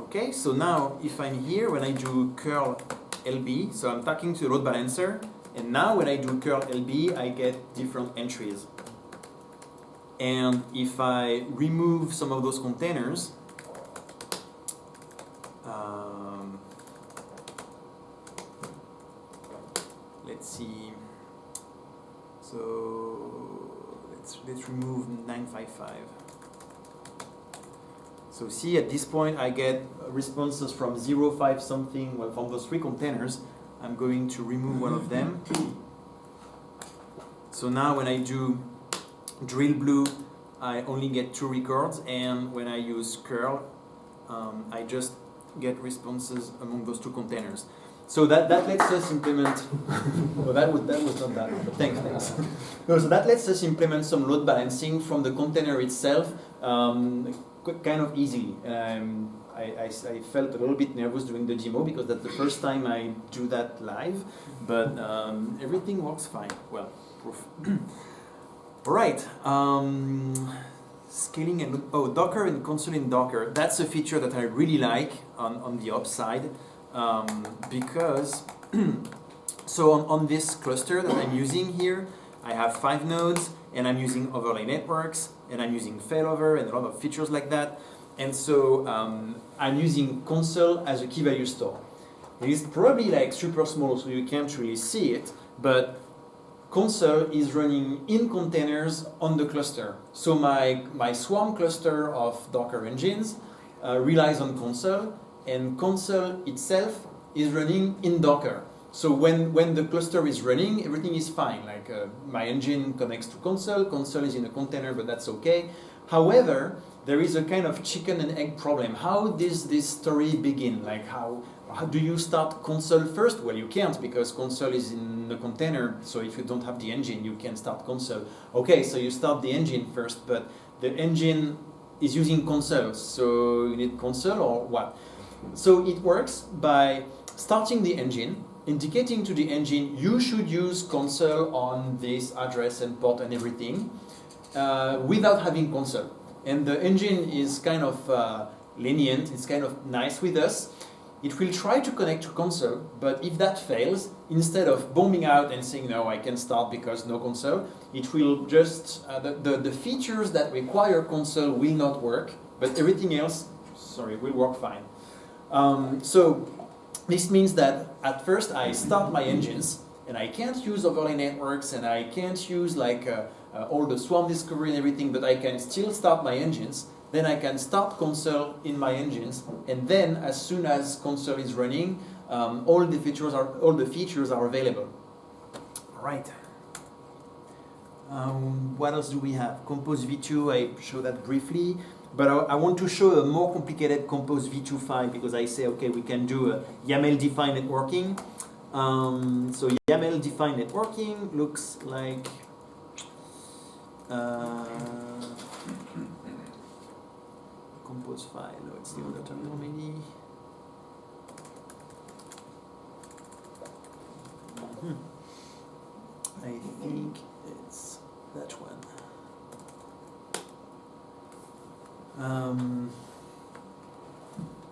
Okay, so now if I'm here, when I do curl LB, so I'm talking to the load balancer, and now when I do curl LB, I get different entries. And if I remove some of those containers, let's see. So let's remove 955. So see, at this point I get responses from 05 something, well, from those three containers. I'm going to remove one of them. So now when I do drill blue, I only get 2 records, and when I use curl, I just get responses among those 2 containers. So that lets us implement. Oh, that was not that. But thanks. No, so that lets us implement some load balancing from the container itself, kind of easily. I felt a little bit nervous doing the demo because that's the first time I do that live, but everything works fine. Well, proof. All right. Scaling and Docker and console in Docker. That's a feature that I really like on the ops side. Because so on this cluster that I'm using here, I have 5 nodes, and I'm using overlay networks, and I'm using failover and a lot of features like that. And so I'm using console as a key value store. It is probably super small, so you can't really see it, but console is running in containers on the cluster. So my Swarm cluster of Docker engines relies on console, and console itself is running in Docker. So when the cluster is running, everything is fine. My engine connects to console is in a container, but that's okay. However, there is a kind of chicken and egg problem. How does this story begin? How do you start console first? Well, you can't, because console is in the container, so if you don't have the engine, you can't start console. Okay, so you start the engine first, but the engine is using console, so you need console or what? So it works by starting the engine, indicating to the engine you should use console on this address and port and everything, without having console. And the engine is kind of lenient, it's kind of nice with us. It will try to connect to console, but if that fails, instead of bombing out and saying no, I can start because no console, it will just, the features that require console will not work, but everything else, will work fine. So this means that at first I start my engines, and I can't use overlay networks, and I can't use all the Swarm discovery and everything, but I can still start my engines. Then I can start console in my engines, and then as soon as console is running, all the features are available. All right. What else do we have? Compose v2, I showed that briefly. But I want to show a more complicated Compose v2 file, because I say, okay, we can do a YAML-defined networking. So YAML-defined networking looks like Compose file. No, it's the other terminal maybe. I think it's that one.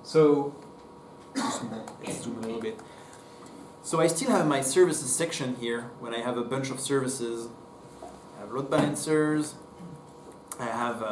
So, let's zoom a little bit. So I still have my services section here when I have a bunch of services. I have load balancers. I have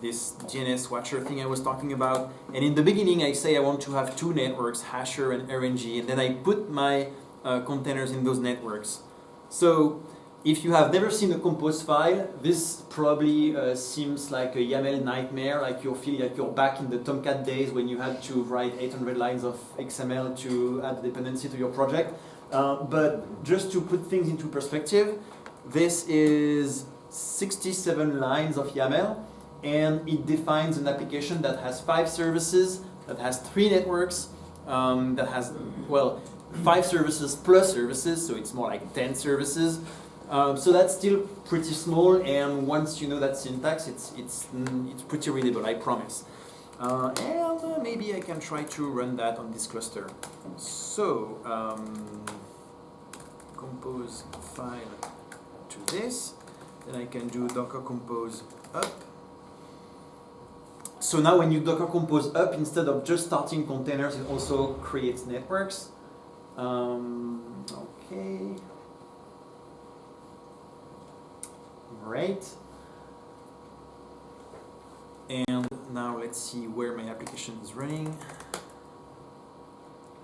this DNS watcher thing I was talking about. And in the beginning, I say I want to have two networks, Hasher and RNG, and then I put my containers in those networks. So if you have never seen a compose file, this probably seems like a YAML nightmare, like you feel like you're back in the Tomcat days when you had to write 800 lines of XML to add dependency to your project. But just to put things into perspective, this is 67 lines of YAML, and it defines an application that has 5 services, that has 3 networks, that has, well, 5 services plus services, so it's more like 10 services. So that's still pretty small, and once you know that syntax, it's pretty readable, I promise. And maybe I can try to run that on this cluster. So, compose file to this, then I can do docker compose up. So now when you docker compose up, instead of just starting containers, it also creates networks. Okay. Great. And now let's see where my application is running.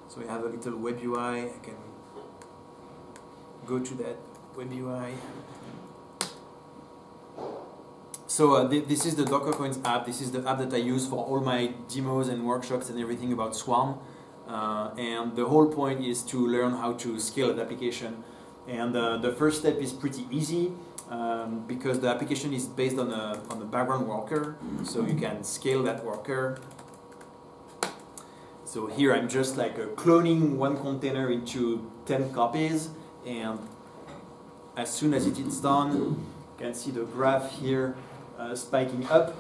So I have a little web UI. I can go to that web UI. So this is the Docker Coins app. This is the app that I use for all my demos and workshops and everything about Swarm. And the whole point is to learn how to scale an application. And the first step is pretty easy. Because the application is based on a background worker, so you can scale that worker. So here I'm just like cloning one container into 10 copies, and as soon as it is done, you can see the graph here spiking up.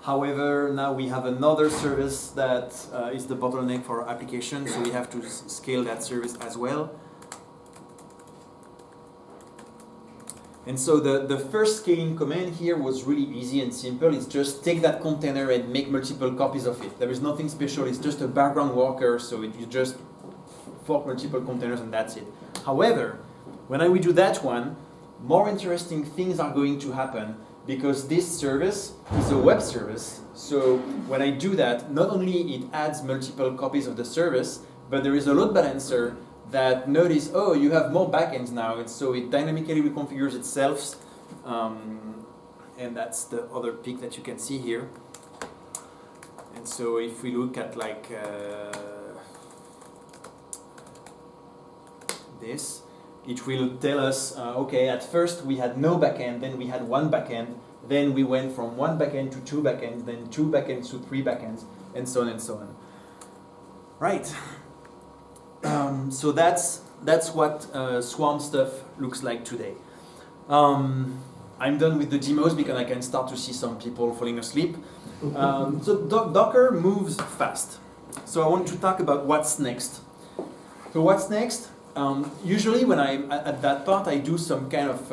However, now we have another service that is the bottleneck for our application, so we have to scale that service as well. And so the first scaling command here was really easy and simple. It's just take that container and make multiple copies of it. There is nothing special. It's just a background worker, so you just fork multiple containers and that's it. However, when we do that one, more interesting things are going to happen because this service is a web service. So when I do that, not only it adds multiple copies of the service, but there is a load balancer that notice, oh, you have more backends now, and so it dynamically reconfigures itself, and that's the other peak that you can see here. And so if we look at like this, it will tell us, okay, at first we had no backend, then we had one backend, then we went from one backend to two backends, then two backends to three backends, and so on and so on. Right. So that's what Swarm stuff looks like today. I'm done with the demos because I can start to see some people falling asleep. So Docker moves fast. So I want to talk about what's next. So what's next? Usually when I'm at that part, I do some kind of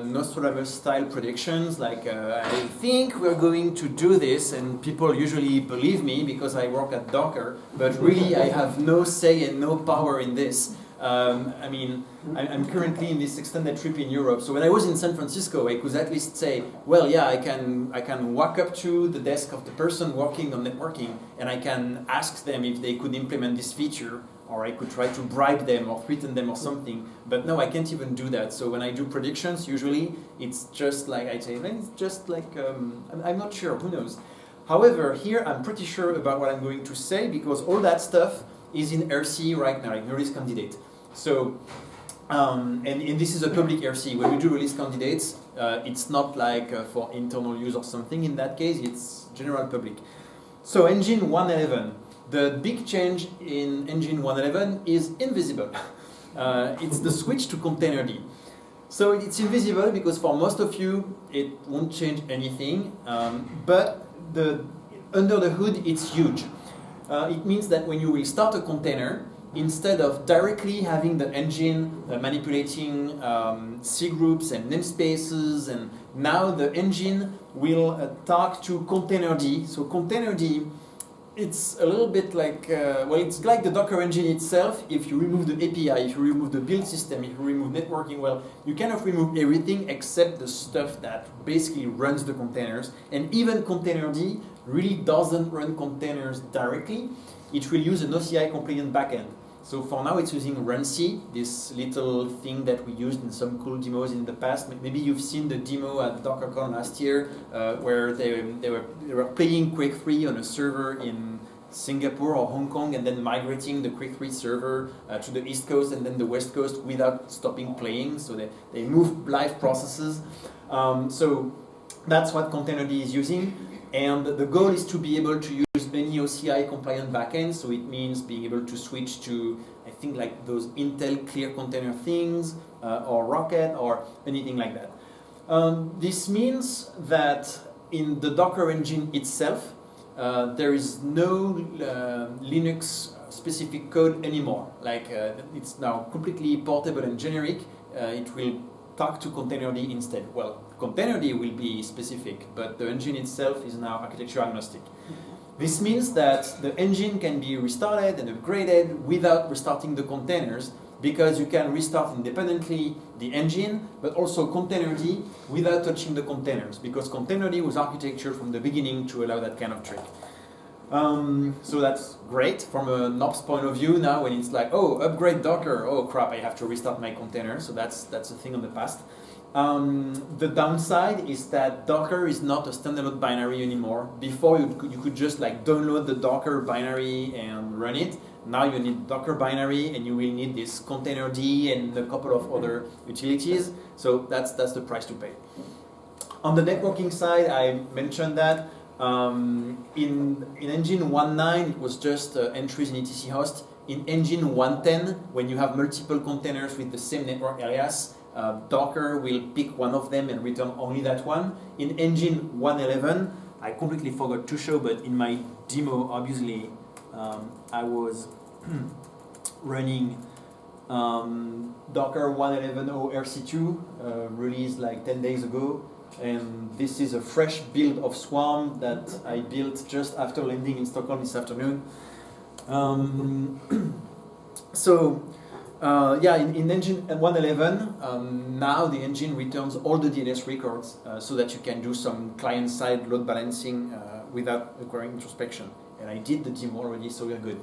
Nostradamus-style predictions, like I think we're going to do this, and people usually believe me because I work at Docker, but really I have no say and no power in this. I mean, I'm currently in this extended trip in Europe, so when I was in San Francisco, I could at least say, well, yeah, I can walk up to the desk of the person working on networking, and I can ask them if they could implement this feature, or I could try to bribe them or threaten them or something. But no, I can't even do that. So when I do predictions, usually it's just like I say, it's just like, I'm not sure, who knows. However, here I'm pretty sure about what I'm going to say because all that stuff is in RC right now, in release candidate. So, and this is a public RC. When we do release candidates, it's not like for internal use or something. In that case, it's general public. So Engine 1.11. The big change in Engine 1.11 is invisible. It's the switch to Containerd. So it's invisible because for most of you, it won't change anything. But under the hood, it's huge. It means that when you will start a container, instead of directly having the engine manipulating C groups and namespaces, and now the engine will talk to containerd. So containerd, it's a little bit like, well, it's like the Docker engine itself. If you remove the API, if you remove the build system, if you remove networking, well, you kind of remove everything except the stuff that basically runs the containers. And even containerd really doesn't run containers directly. It will use an OCI compliant backend. So for now, it's using runC, this little thing that we used in some cool demos in the past. Maybe you've seen the demo at DockerCon last year, where they were playing Quake 3 on a server in Singapore or Hong Kong, and then migrating the Quake 3 server to the East Coast and then the West Coast without stopping playing. So they move live processes. So that's what containerd is using. And the goal is to be able to use any OCI compliant backend. So it means being able to switch to, I think, like those Intel clear container things, or Rocket, or anything like that. This means that in the Docker engine itself, there is no Linux specific code anymore. Like it's now completely portable and generic. It will talk to containerd instead. Well, containerd will be specific, but the engine itself is now architecture agnostic. This means that the engine can be restarted and upgraded without restarting the containers, because you can restart independently the engine, but also containerd without touching the containers, because containerd was architectured from the beginning to allow that kind of trick. So that's great from an ops point of view now, when it's like, oh, upgrade Docker, oh crap, I have to restart my container. So that's a thing of the past. The downside is that Docker is not a standalone binary anymore. Before you could just like download the Docker binary and run it. Now you need Docker binary, and you will need this containerd and a couple of other utilities. So that's the price to pay. On the networking side, I mentioned that in engine 1.9 it was just entries in etc host. In engine 1.10, when you have multiple containers with the same network alias, Docker will pick one of them and return only that one. In engine 1.11, I completely forgot to show, but in my demo, obviously, I was running Docker 1.11.0 RC2, released like 10 days ago. And this is a fresh build of Swarm that I built just after landing in Stockholm this afternoon. Yeah, in engine 1.11, now the engine returns all the DNS records so that you can do some client-side load balancing without requiring introspection. And I did the demo already, so we're good.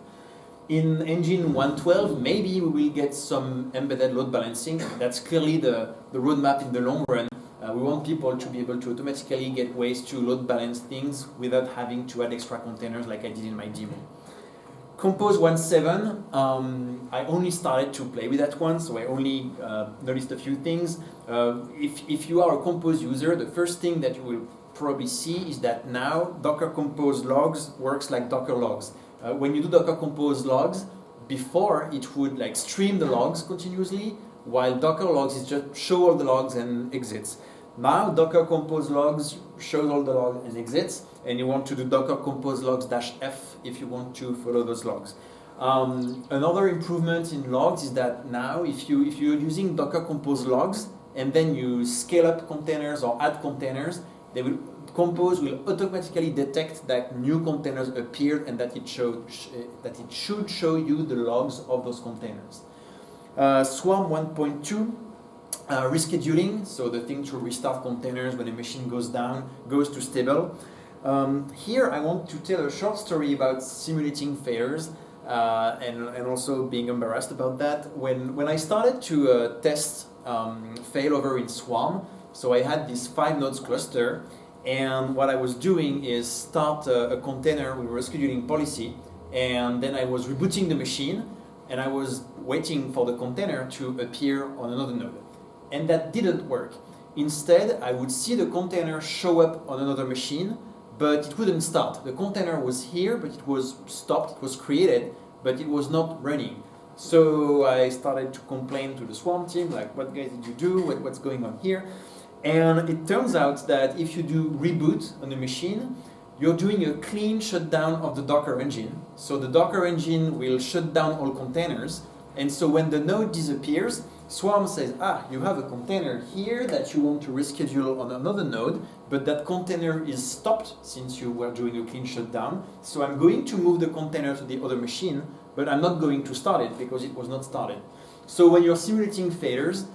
In engine 1.12, maybe we will get some embedded load balancing. That's clearly the roadmap in the long run. We want people to be able to automatically get ways to load balance things without having to add extra containers like I did in my demo. Compose 1.7, I only started to play with that one, so I only noticed a few things. If you are a Compose user, the first thing that you will probably see is that now Docker Compose logs works like Docker logs. When you do Docker Compose logs, before it would like stream the logs continuously, while Docker logs is just show all the logs and exits. Now Docker Compose logs shows all the logs and exits, and you want to do Docker Compose logs -f if you want to follow those logs. Another improvement in logs is that now if you're using Docker Compose logs and then you scale up containers or add containers, Compose will automatically detect that new containers appeared and that it should show you the logs of those containers. Swarm 1.2, rescheduling, so the thing to restart containers when a machine goes down, goes to stable. Here I want to tell a short story about simulating failures and also being embarrassed about that. When I started to test failover in Swarm, so I had this 5 nodes cluster, and what I was doing is start a container with a rescheduling policy, and then I was rebooting the machine, and I was waiting for the container to appear on another node. And that didn't work. Instead, I would see the container show up on another machine, but it wouldn't start. The container was here, but it was stopped, it was created, but it was not running. So I started to complain to the Swarm team, like, what guys did you do? What's going on here? And it turns out that if you do reboot on a machine, you're doing a clean shutdown of the Docker engine. So the Docker engine will shut down all containers. And so when the node disappears, Swarm says, you have a container here that you want to reschedule on another node, but that container is stopped since you were doing a clean shutdown. So I'm going to move the container to the other machine, but I'm not going to start it because it was not started. So when you're simulating failures,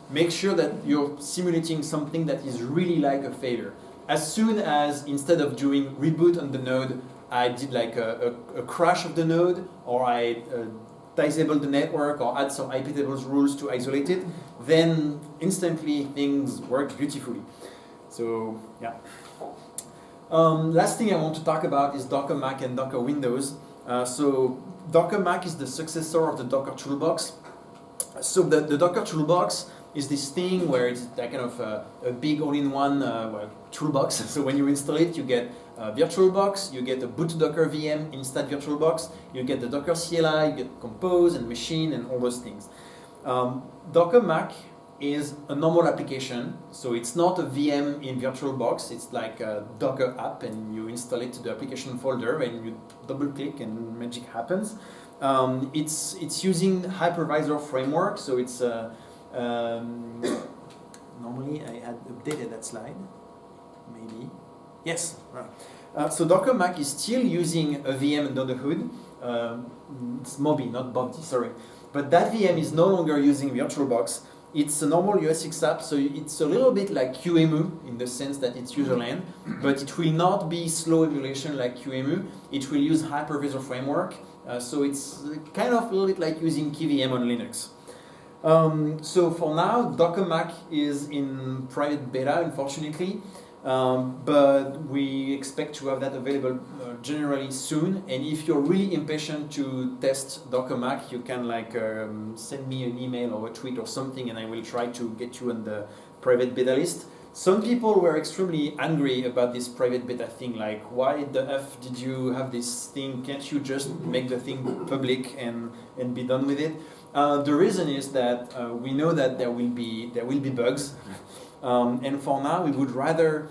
make sure that you're simulating something that is really like a failure. As soon as, instead of doing reboot on the node, I did like a crash of the node, or I disable the network, or add some IP tables rules to isolate it, then instantly things work beautifully. So, yeah. Last thing I want to talk about is Docker Mac and Docker Windows. So Docker Mac is the successor of the Docker Toolbox. So the Docker Toolbox is this thing where it's kind of a big all-in-one toolbox. So when you install it, you get a VirtualBox, you get a boot Docker VM inside VirtualBox, you get the Docker CLI, you get Compose and Machine and all those things. Docker Mac is a normal application, so it's not a VM in VirtualBox, it's like a Docker app, and you install it to the application folder and you double click and magic happens. It's using hypervisor framework, so it's normally I had updated that slide, maybe. Yes. So Docker Mac is still using a VM under the hood. It's Moby, not Bobby, sorry. But that VM is no longer using VirtualBox. It's a normal USX app, so it's a little bit like QEMU in the sense that it's userland, but it will not be slow emulation like QEMU. It will use hypervisor framework, so it's kind of a little bit like using KVM on Linux. So for now, Docker Mac is in private beta, unfortunately, but we expect to have that available generally soon. And if you're really impatient to test Docker Mac, you can send me an email or a tweet or something, and I will try to get you on the private beta list. Some people were extremely angry about this private beta thing, like, why the F did you have this thing? Can't you just make the thing public and be done with it? The reason is that we know that there will be bugs, and for now we would rather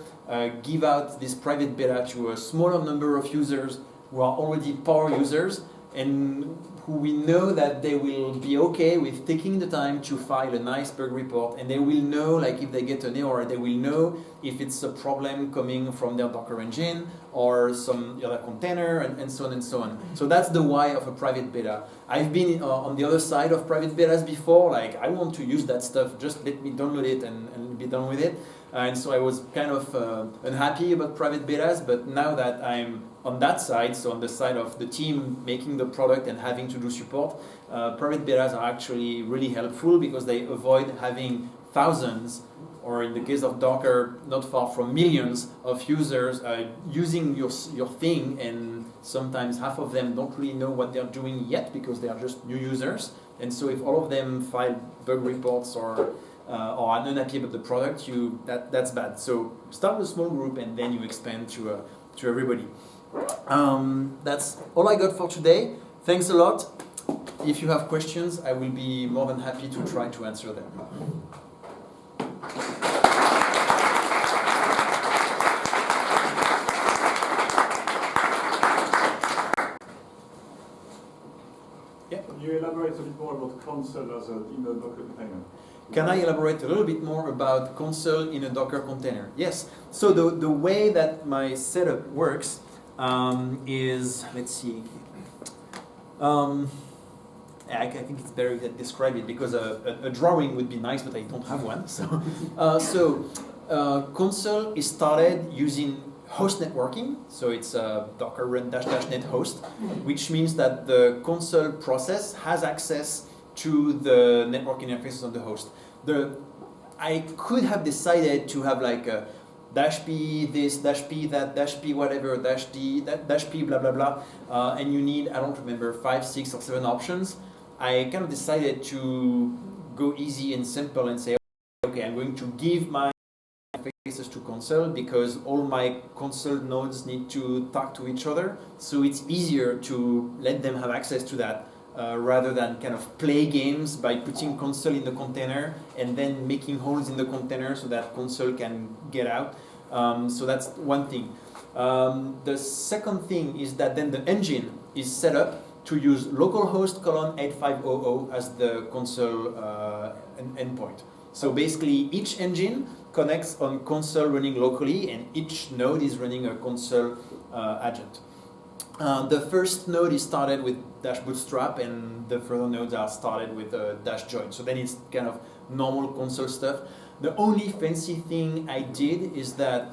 give out this private beta to a smaller number of users who are already power users and who we know that they will be okay with taking the time to file a nice bug report, and they will know, like, if they get an error, they will know if it's a problem coming from their Docker engine or some other container, and so on and so on. So that's the why of a private beta. I've been on the other side of private betas before, like, I want to use that stuff, just let me download it and be done with it. And so I was kind of unhappy about private betas, but now that I'm on that side, so on the side of the team making the product and having to do support, private betas are actually really helpful because they avoid having thousands, or in the case of Docker, not far from millions of users using your thing, and sometimes half of them don't really know what they're doing yet because they are just new users. And so if all of them file bug reports or are unhappy about the product, that's bad. So start with a small group and then you expand to everybody. That's all I got for today. Thanks a lot. If you have questions, I will be more than happy to try to answer them. Yeah. Can you elaborate a bit more about Consul as a Docker container? Can I elaborate a little bit more about Consul in a Docker container? Yes. So the way that my setup works is, let's see. I think it's better to describe it because a drawing would be nice, but I don't have one. So, Consul is started using host networking. So it's a Docker run --net host, which means that the Consul process has access to the network interfaces on the host. I could have decided to have like a -p this, -p that, -p whatever, -d, -p blah blah blah, and you need, I don't remember, 5, 6 or 7 options. I kind of decided to go easy and simple and say, okay, I'm going to give my interfaces to Consul because all my Consul nodes need to talk to each other, so it's easier to let them have access to that. Rather than kind of play games by putting Consul in the container and then making holes in the container so that Consul can get out. So that's one thing. The second thing is that then the engine is set up to use localhost colon 8500 as the console endpoint. So basically each engine connects on console running locally, and each node is running a console agent. The first node is started with Dash Bootstrap, and the further nodes are started with Dash Join. So then it's kind of normal console stuff. The only fancy thing I did is that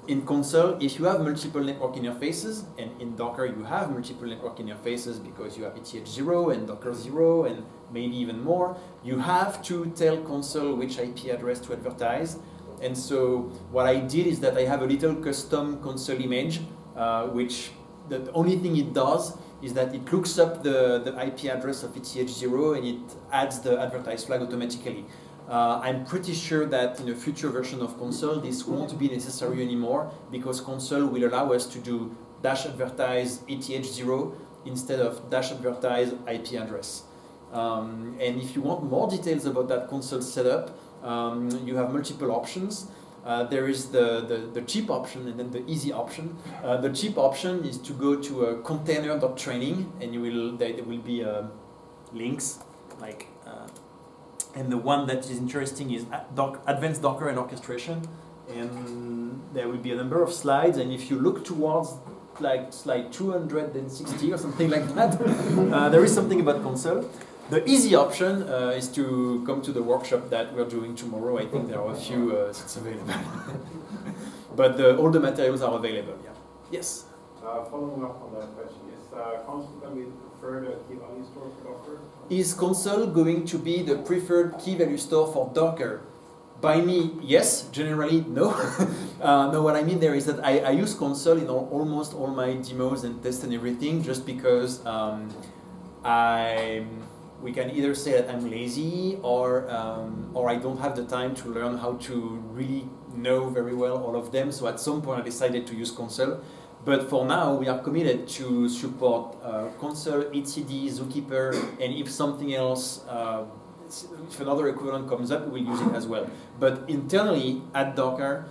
in console, if you have multiple network interfaces, and in Docker you have multiple network interfaces because you have ETH0 and Docker 0 and maybe even more, you have to tell console which IP address to advertise. And so what I did is that I have a little custom console image, which the only thing it does is that it looks up the IP address of ETH0 and it adds the advertise flag automatically. I'm pretty sure that in a future version of console this won't be necessary anymore, because console will allow us to do dash advertise ETH0 instead of dash advertise IP address. And if you want more details about that console setup, you have multiple options. There is the cheap option and then the easy option. The cheap option is to go to a container.training, and there will be links like. And the one that is interesting is Advanced Docker and Orchestration, and there will be a number of slides, and if you look towards like slide 260 or something like that, there is something about console. The easy option is to come to the workshop that we're doing tomorrow. I think there are a few seats available. But all the materials are available, yeah. Yes? Following up on that question, is console going to be the preferred key value store for Docker? Is console going to be the preferred key value store for Docker? By me, yes. Generally, no. No, what I mean there is that I use console in almost all my demos and tests and everything, just because we can either say that I'm lazy or I don't have the time to learn how to really know very well all of them. So at some point I decided to use console. But for now, we are committed to support console, etcd, Zookeeper, and if something else, if another equivalent comes up, we'll use it as well. But internally at Docker,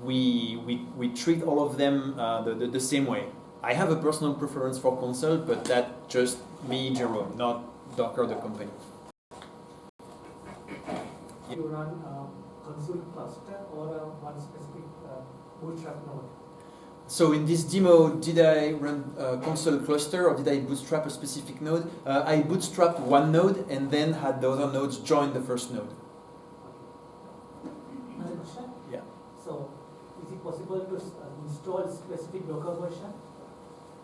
we treat all of them the same way. I have a personal preference for console, but that's just me, Jerome, not Docker, the company. You run console cluster or one specific bootstrap node? So in this demo, did I run a console cluster or did I bootstrap a specific node? I bootstrapped one node and then had the other nodes join the first node. Another question? Yeah. So is it possible to install specific Docker version?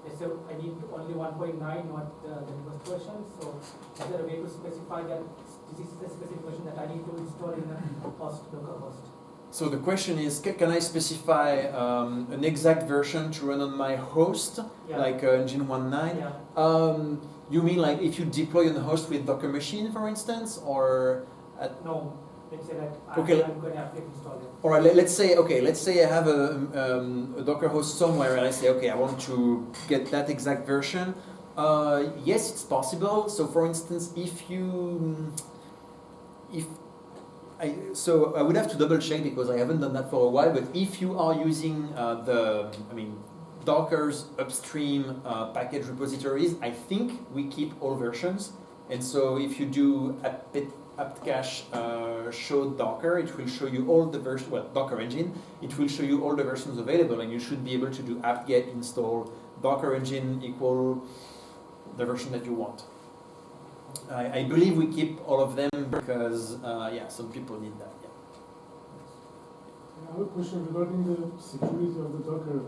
Let's say I need only 1.9, not the newest version. So is there a way to specify that this is the specific version that I need to install in a host, Docker host? So the question is, can I specify an exact version to run on my host, Yeah. like Engine 1.9? Yeah. You mean like if you deploy on a host with Docker machine, for instance, or? No, let's say that Okay. I'm going to have to install it. All right, let's say I have a Docker host somewhere, and I say, okay, I want to get that exact version. Yes, it's possible. So, for instance, so I would have to double check because I haven't done that for a while. But if you are using Docker's upstream package repositories, I think we keep all versions. And so if you do apt-cache show Docker, it will show you all the versions, well, Docker engine, it will show you all the versions available, and you should be able to do apt-get install Docker engine equal the version that you want. I believe we keep all of them because, some people need that. Yeah. I have a question regarding the security of the Docker.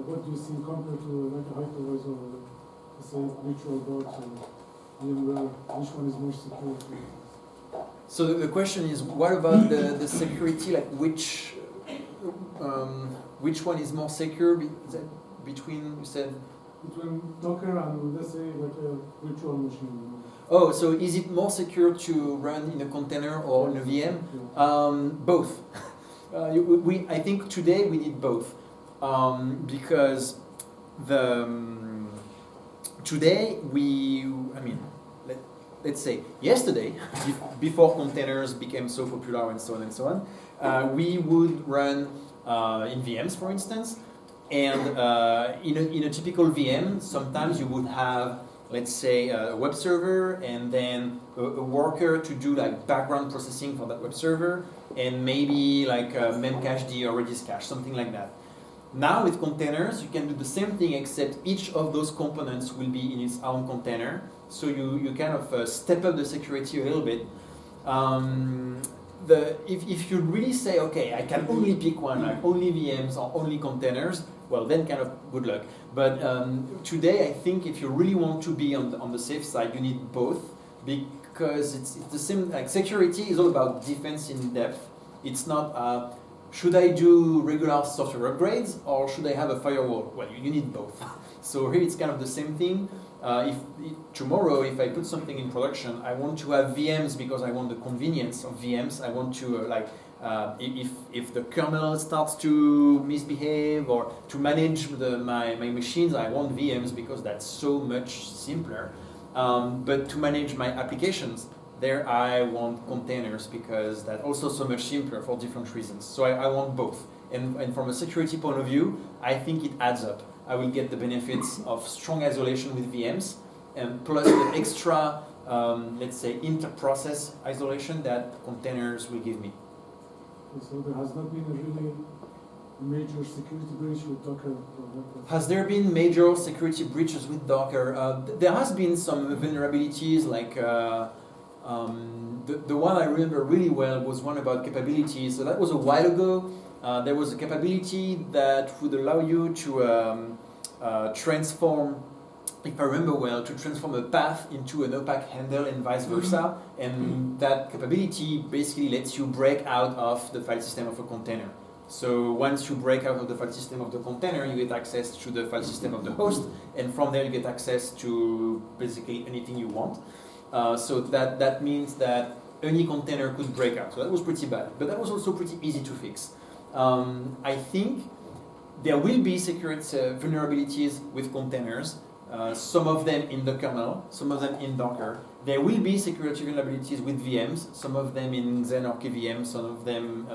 What do you see compared to like a hypervisor or say VirtualBox and VMware? Which one is more secure? So the question is, what about the security? Like which one is more secure? Between, you said? Between Docker and let's say like a virtual machine. Oh, so is it more secure to run in a container or in a VM? Both. I think today we need both because today let's say yesterday, before containers became so popular and so on, we would run in VMs, for instance. And in a typical VM, sometimes you would have, let's say, a web server and then a worker to do like background processing for that web server, and maybe like memcached or redis cache, something like that. Now with containers, you can do the same thing, except each of those components will be in its own container. So you kind of step up the security a little bit. If you really say, okay, I can only pick one, like only VMs or only containers, well, then kind of good luck. But today, I think if you really want to be on the safe side, you need both, because it's the same. Like security is all about defense in depth. It's not should I do regular software upgrades or should I have a firewall? Well, you need both. So here it's kind of the same thing. Tomorrow, if I put something in production, I want to have VMs because I want the convenience of VMs. I want to if the kernel starts to misbehave or to manage my machines, I want VMs because that's so much simpler. But to manage my applications, there I want containers because that's also so much simpler for different reasons. So I want both. And from a security point of view, I think it adds up. I will get the benefits of strong isolation with VMs and plus the extra, let's say, inter-process isolation that containers will give me. So there has not been a really major security breach with Docker? Has there been major security breaches with Docker? There has been some vulnerabilities, like the one I remember really well was one about capabilities. So that was a while ago. There was a capability that would allow you to transform, if I remember well, to transform a path into an opaque handle and vice versa. And that capability basically lets you break out of the file system of a container. So once you break out of the file system of the container, you get access to the file system of the host, and from there you get access to basically anything you want. So that means that any container could break out. So that was pretty bad, but that was also pretty easy to fix. I think there will be security vulnerabilities with containers, some of them in the kernel, some of them in Docker. There will be security vulnerabilities with VMs, some of them in Xen or KVM, some of them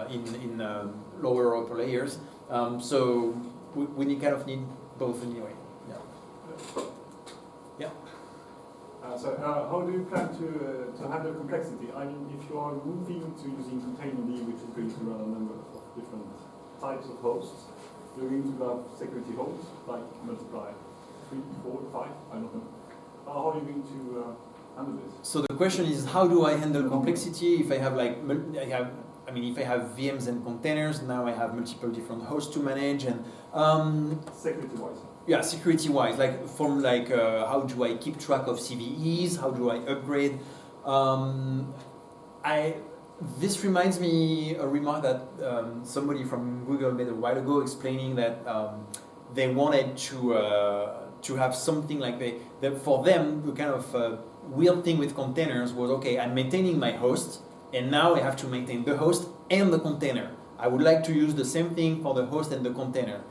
in lower or upper layers. So we kind of need both anyway. Yeah. So how do you plan to handle complexity? I mean, if you are moving to using containerd, which is going to run a number of different types of hosts, you're going to have security hosts, like multiply 3, 4, 5, I don't know. How are you going to handle this? So the question is, how do I handle complexity if I have if I have VMs and containers, now I have multiple different hosts to manage, and security-wise. Yeah, security-wise, how do I keep track of CVEs? How do I upgrade? This reminds me a remark that somebody from Google made a while ago, explaining that they wanted to have something like that for them. The kind of weird thing with containers was, okay, I'm maintaining my host, and now I have to maintain the host and the container. I would like to use the same thing for the host and the container.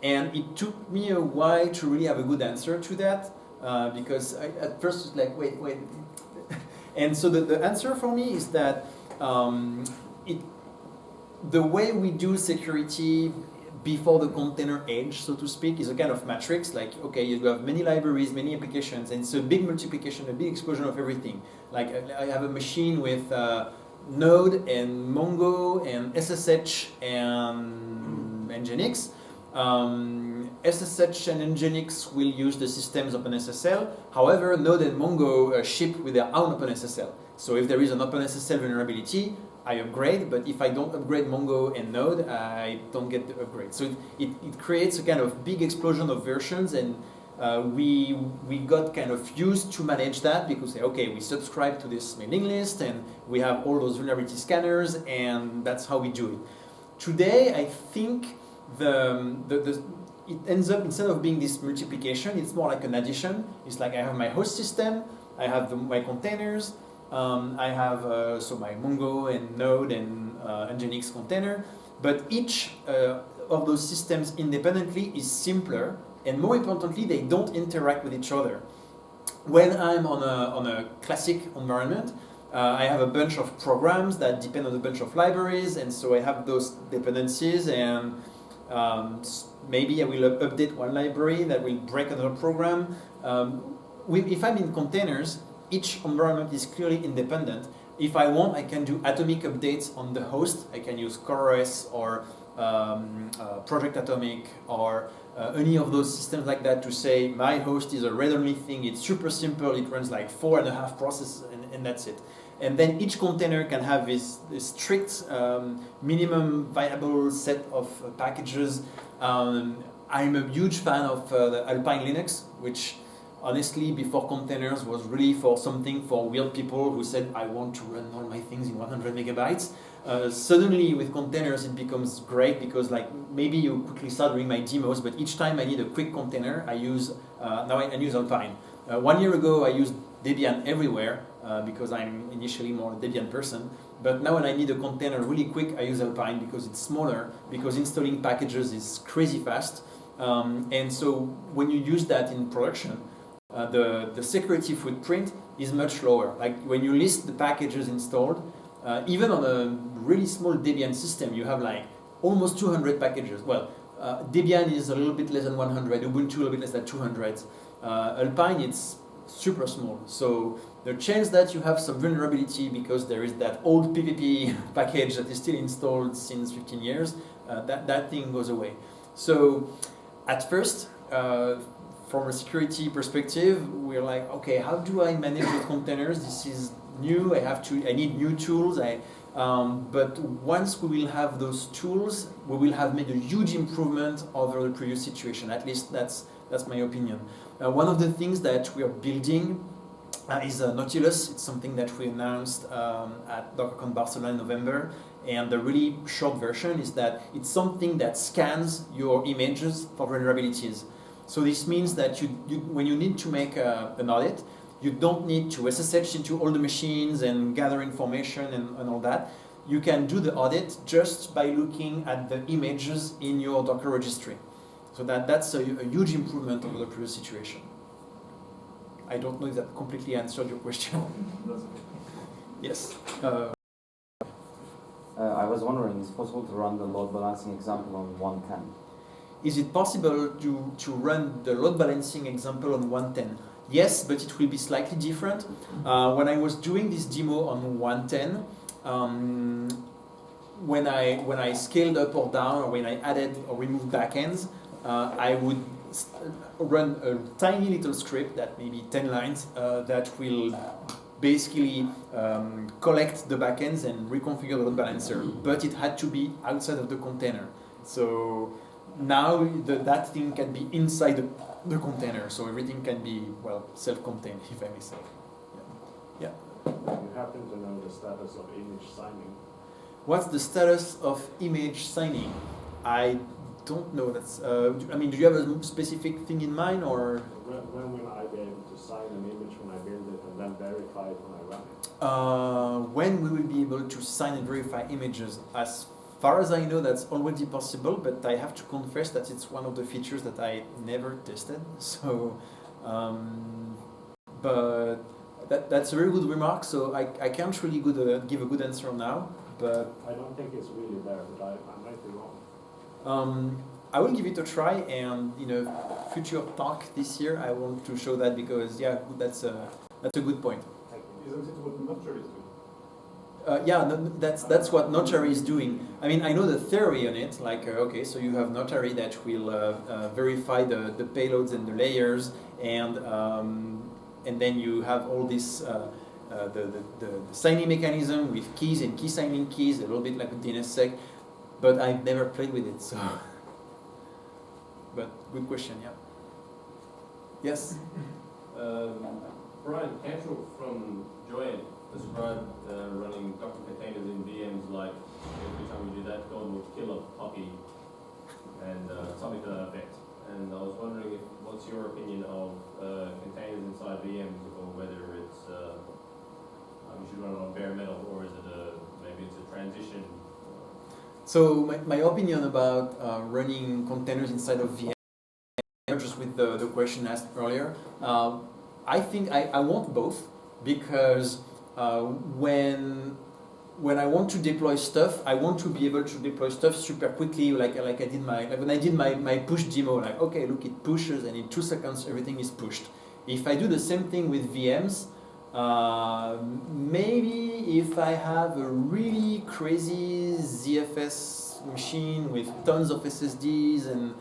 And it took me a while to really have a good answer to that, because at first was like, wait. And so the answer for me is that the way we do security before the container age, so to speak, is a kind of matrix. Like, okay, you have many libraries, many applications, and it's a big multiplication, a big explosion of everything. Like, I have a machine with Node and Mongo and SSH and Nginx. SSH and Nginx will use the system's OpenSSL. However, Node and Mongo ship with their own OpenSSL. So if there is an OpenSSL vulnerability, I upgrade, but if I don't upgrade Mongo and Node, I don't get the upgrade. So it creates a kind of big explosion of versions, and we got kind of used to manage that because, okay, we subscribe to this mailing list and we have all those vulnerability scanners, and that's how we do it. Today, I think it ends up, instead of being this multiplication, it's more like an addition. It's like I have my host system, I have my containers, I have so my Mongo and Node and Nginx container, but each of those systems independently is simpler, and more importantly, they don't interact with each other. When I'm on a classic environment, I have a bunch of programs that depend on a bunch of libraries, and so I have those dependencies, and maybe I will update one library that will break another program. If I'm in containers, each environment is clearly independent. If I want, I can do atomic updates on the host. I can use CoreOS or Project Atomic or any of those systems like that to say my host is a read-only thing. It's super simple. It runs like 4.5 processes, and that's it. And then each container can have this strict minimum viable set of packages. I'm a huge fan of the Alpine Linux, which honestly before containers was really for something for weird people who said I want to run all my things in 100 megabytes. Suddenly with containers it becomes great because like maybe you quickly start doing my demos, but each time I need a quick container I use now I use Alpine. 1 year ago I used Debian everywhere because I'm initially more a Debian person, but now when I need a container really quick I use Alpine because it's smaller, because installing packages is crazy fast, and so when you use that in production the security footprint is much lower. Like when you list the packages installed, even on a really small Debian system, you have like almost 200 packages. Well, Debian is a little bit less than 100, Ubuntu a little bit less than 200. Alpine, it's super small. So the chance that you have some vulnerability because there is that old PPP package that is still installed since 15 years, that thing goes away. So at first, from a security perspective, we're like, okay, how do I manage the containers? This is new. I need new tools. But once we will have those tools, we will have made a huge improvement over the previous situation. At least that's my opinion. One of the things that we are building is Nautilus. It's something that we announced at DockerCon Barcelona in November. And the really short version is that it's something that scans your images for vulnerabilities. So this means that when you need to make an audit, you don't need to SSH into all the machines and gather information and all that. You can do the audit just by looking at the images in your Docker registry. So that's a huge improvement over the previous situation. I don't know if that completely answered your question. Yes. I was wondering, is it possible to run the load balancing example on 110? Is it possible to run the load balancing example on 110? Yes, but it will be slightly different. When I was doing this demo on 110, when I scaled up or down, or when I added or removed backends, I would run a tiny little script that maybe 10 lines that will basically collect the backends and reconfigure the load balancer. But it had to be outside of the container. So now that thing can be inside the container, so everything can be, well, self-contained, if I may say. Yeah. You happen to know the status of image signing? What's the status of image signing? I don't know. That's. I mean, do you have a specific thing in mind, or? When will I be able to sign an image when I build it and then verify it when I run it? When we will be able to sign and verify images? As far as I know, that's already possible, but I have to confess that it's one of the features that I never tested. So, but that's a very good remark. So I can't really give a good answer now. But I don't think it's really there, but I might be wrong. I will give it a try, and in a future talk this year, I want to show that because that's a good point. Isn't it what Notcher is doing? That's what Notary is doing. I mean, I know the theory on it. Like, okay, so you have Notary that will verify the payloads and the layers, and then you have all this the signing mechanism with keys and key signing keys, a little bit like a DNSSEC. But I've never played with it, so. But good question, yeah. Yes. Brian Cantrell from Joanne described running Docker containers in VMs like every time you do that, God will kill a puppy and something to that effect. And I was wondering what's your opinion of containers inside VMs, or whether it's you should run it on bare metal, or is it maybe it's a transition? So my opinion about running containers inside of VM, just with the question asked earlier, I think I want both, because when I want to deploy stuff, I want to be able to deploy stuff super quickly, like I did when I did my push demo. Like, okay, look, it pushes, and in 2 seconds everything is pushed. If I do the same thing with VMs, maybe if I have a really crazy ZFS machine with tons of SSDs and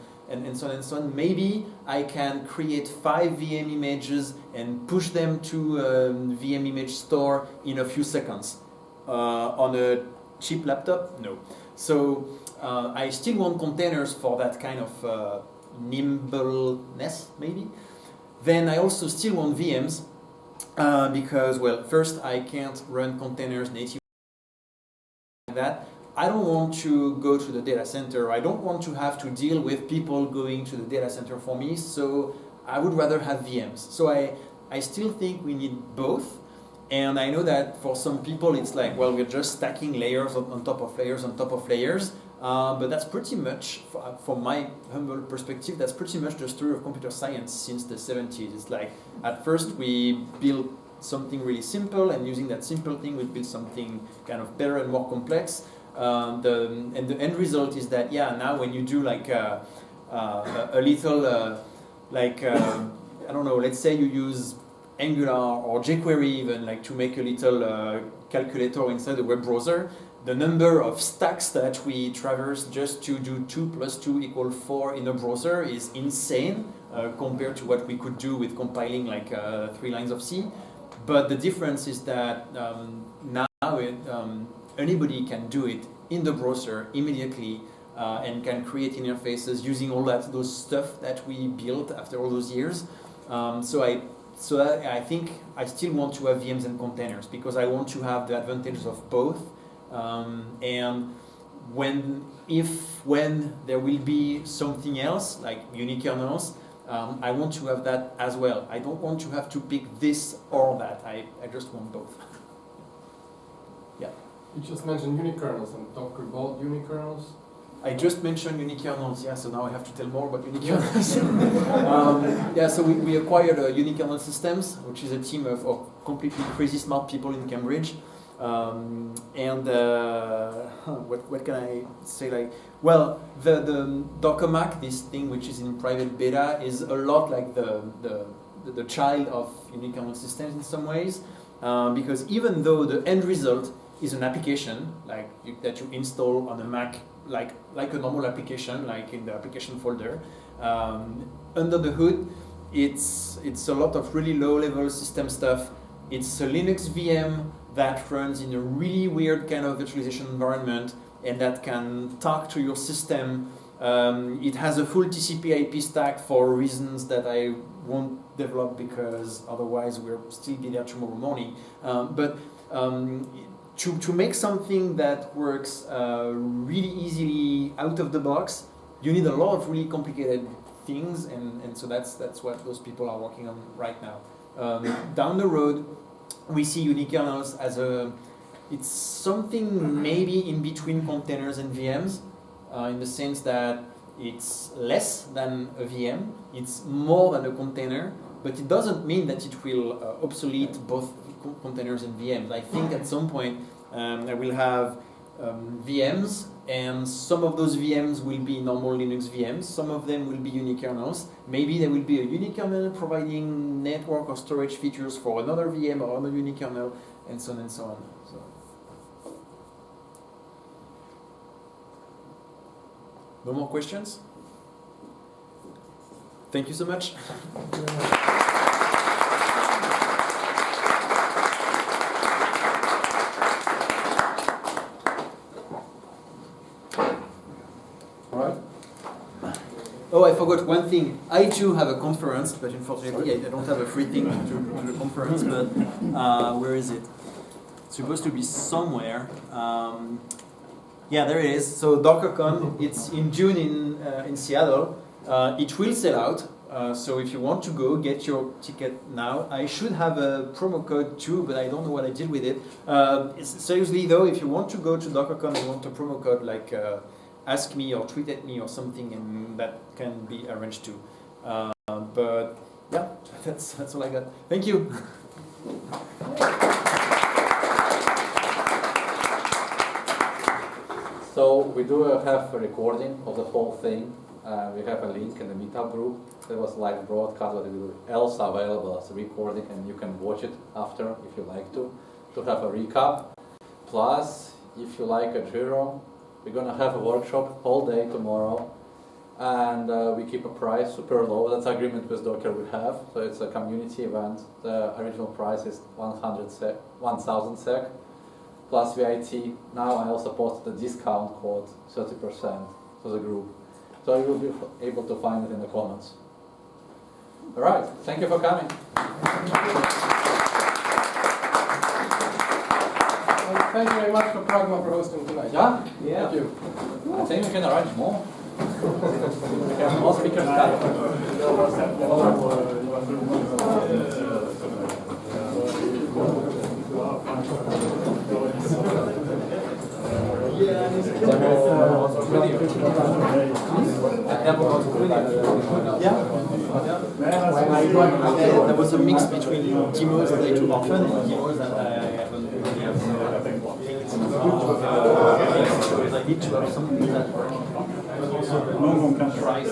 so on and so on, maybe I can create 5 VM images and push them to a VM image store in a few seconds. On a cheap laptop, no. So I still want containers for that kind of nimbleness, maybe. Then I also still want VMs because, well, first I can't run containers natively like that. I don't want to go to the data center. I don't want to have to deal with people going to the data center for me. So I would rather have VMs. So I still think we need both. And I know that for some people it's like, well, we're just stacking layers on top of layers on top of layers. But that's pretty much, from my humble perspective, that's pretty much the story of computer science since the 70s. It's like, at first we built something really simple, and using that simple thing we built something kind of better and more complex. And the end result is that, yeah, now when you do like a little, I don't know, let's say you use Angular or jQuery even, like to make a little calculator inside the web browser, the number of stacks that we traverse just to do 2 + 2 = 4 in a browser is insane compared to what we could do with compiling like 3 lines of C. But the difference is that now anybody can do it in the browser immediately and can create interfaces using all those stuff that we built after all those years. So I think I still want to have VMs and containers because I want to have the advantages of both. And when there will be something else like unikernels, I want to have that as well. I don't want to have to pick this or that. I just want both. Yeah. You just mentioned unikernels and Docker bought unikernels. I just mentioned unikernels, yeah, so now I have to tell more about unikernels. Yeah, so we acquired Unikernel Systems, which is a team of completely crazy smart people in Cambridge. What can I say? Like, well, the Docker Mac, this thing which is in private beta, is a lot like the child of Unikernel Systems in some ways, because even though the end result is an application like that you install on a Mac, like a normal application, like in the application folder, under the hood, it's a lot of really low-level system stuff. It's a Linux VM that runs in a really weird kind of virtualization environment and that can talk to your system. It has a full TCP/IP stack for reasons that I won't develop because otherwise we'll still be there tomorrow morning. To make something that works really easily out of the box, you need a lot of really complicated things, and so that's what those people are working on right now. Down the road, we see unikernels as it's something maybe in between containers and VMs, in the sense that it's less than a VM, it's more than a container, but it doesn't mean that it will obsolete both containers and VMs. I think at some point I will have VMs, and some of those VMs will be normal Linux VMs, some of them will be unikernels. Maybe there will be a unikernel providing network or storage features for another VM or another unikernel, and so on and so on. So. No more questions? Thank you so much. Oh, I forgot one thing. I too have a conference, but unfortunately I don't have a free thing to the conference, but where is it? It's supposed to be somewhere. Yeah, there it is. So DockerCon, it's in June in Seattle. It will sell out, so if you want to go, get your ticket now. I should have a promo code too, but I don't know what I did with it. Seriously though, if you want to go to DockerCon and want a promo code, like ask me or tweet at me or something, and that can be arranged too. But yeah, that's all I got. Thank you. So we do have a recording of the whole thing. We have a link in the meetup group. There was live broadcast, but it else available as a recording, and you can watch it after if you like to have a recap. Plus, if you like a Jiro, we're gonna have a workshop all day tomorrow, and we keep a price super low. That's agreement with Docker we have. So it's a community event. The original price is 1,000 SEK plus VAT. Now I also posted a discount code, 30% to the group. So you will be able to find it in the comments. All right, thank you for coming. Thank you very much for Pragma for hosting tonight. Yeah? Thank you. I think we can arrange more. We have more speakers There was a mix between demos that I do often and demos that I haven't really have. I need to have something that works.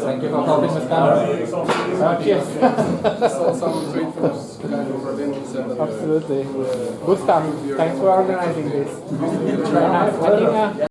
Thank you for helping with camera. Cheers. Some great folks kind of Berlin said that. Absolutely. Good stuff. Thanks for organizing this. Very nice.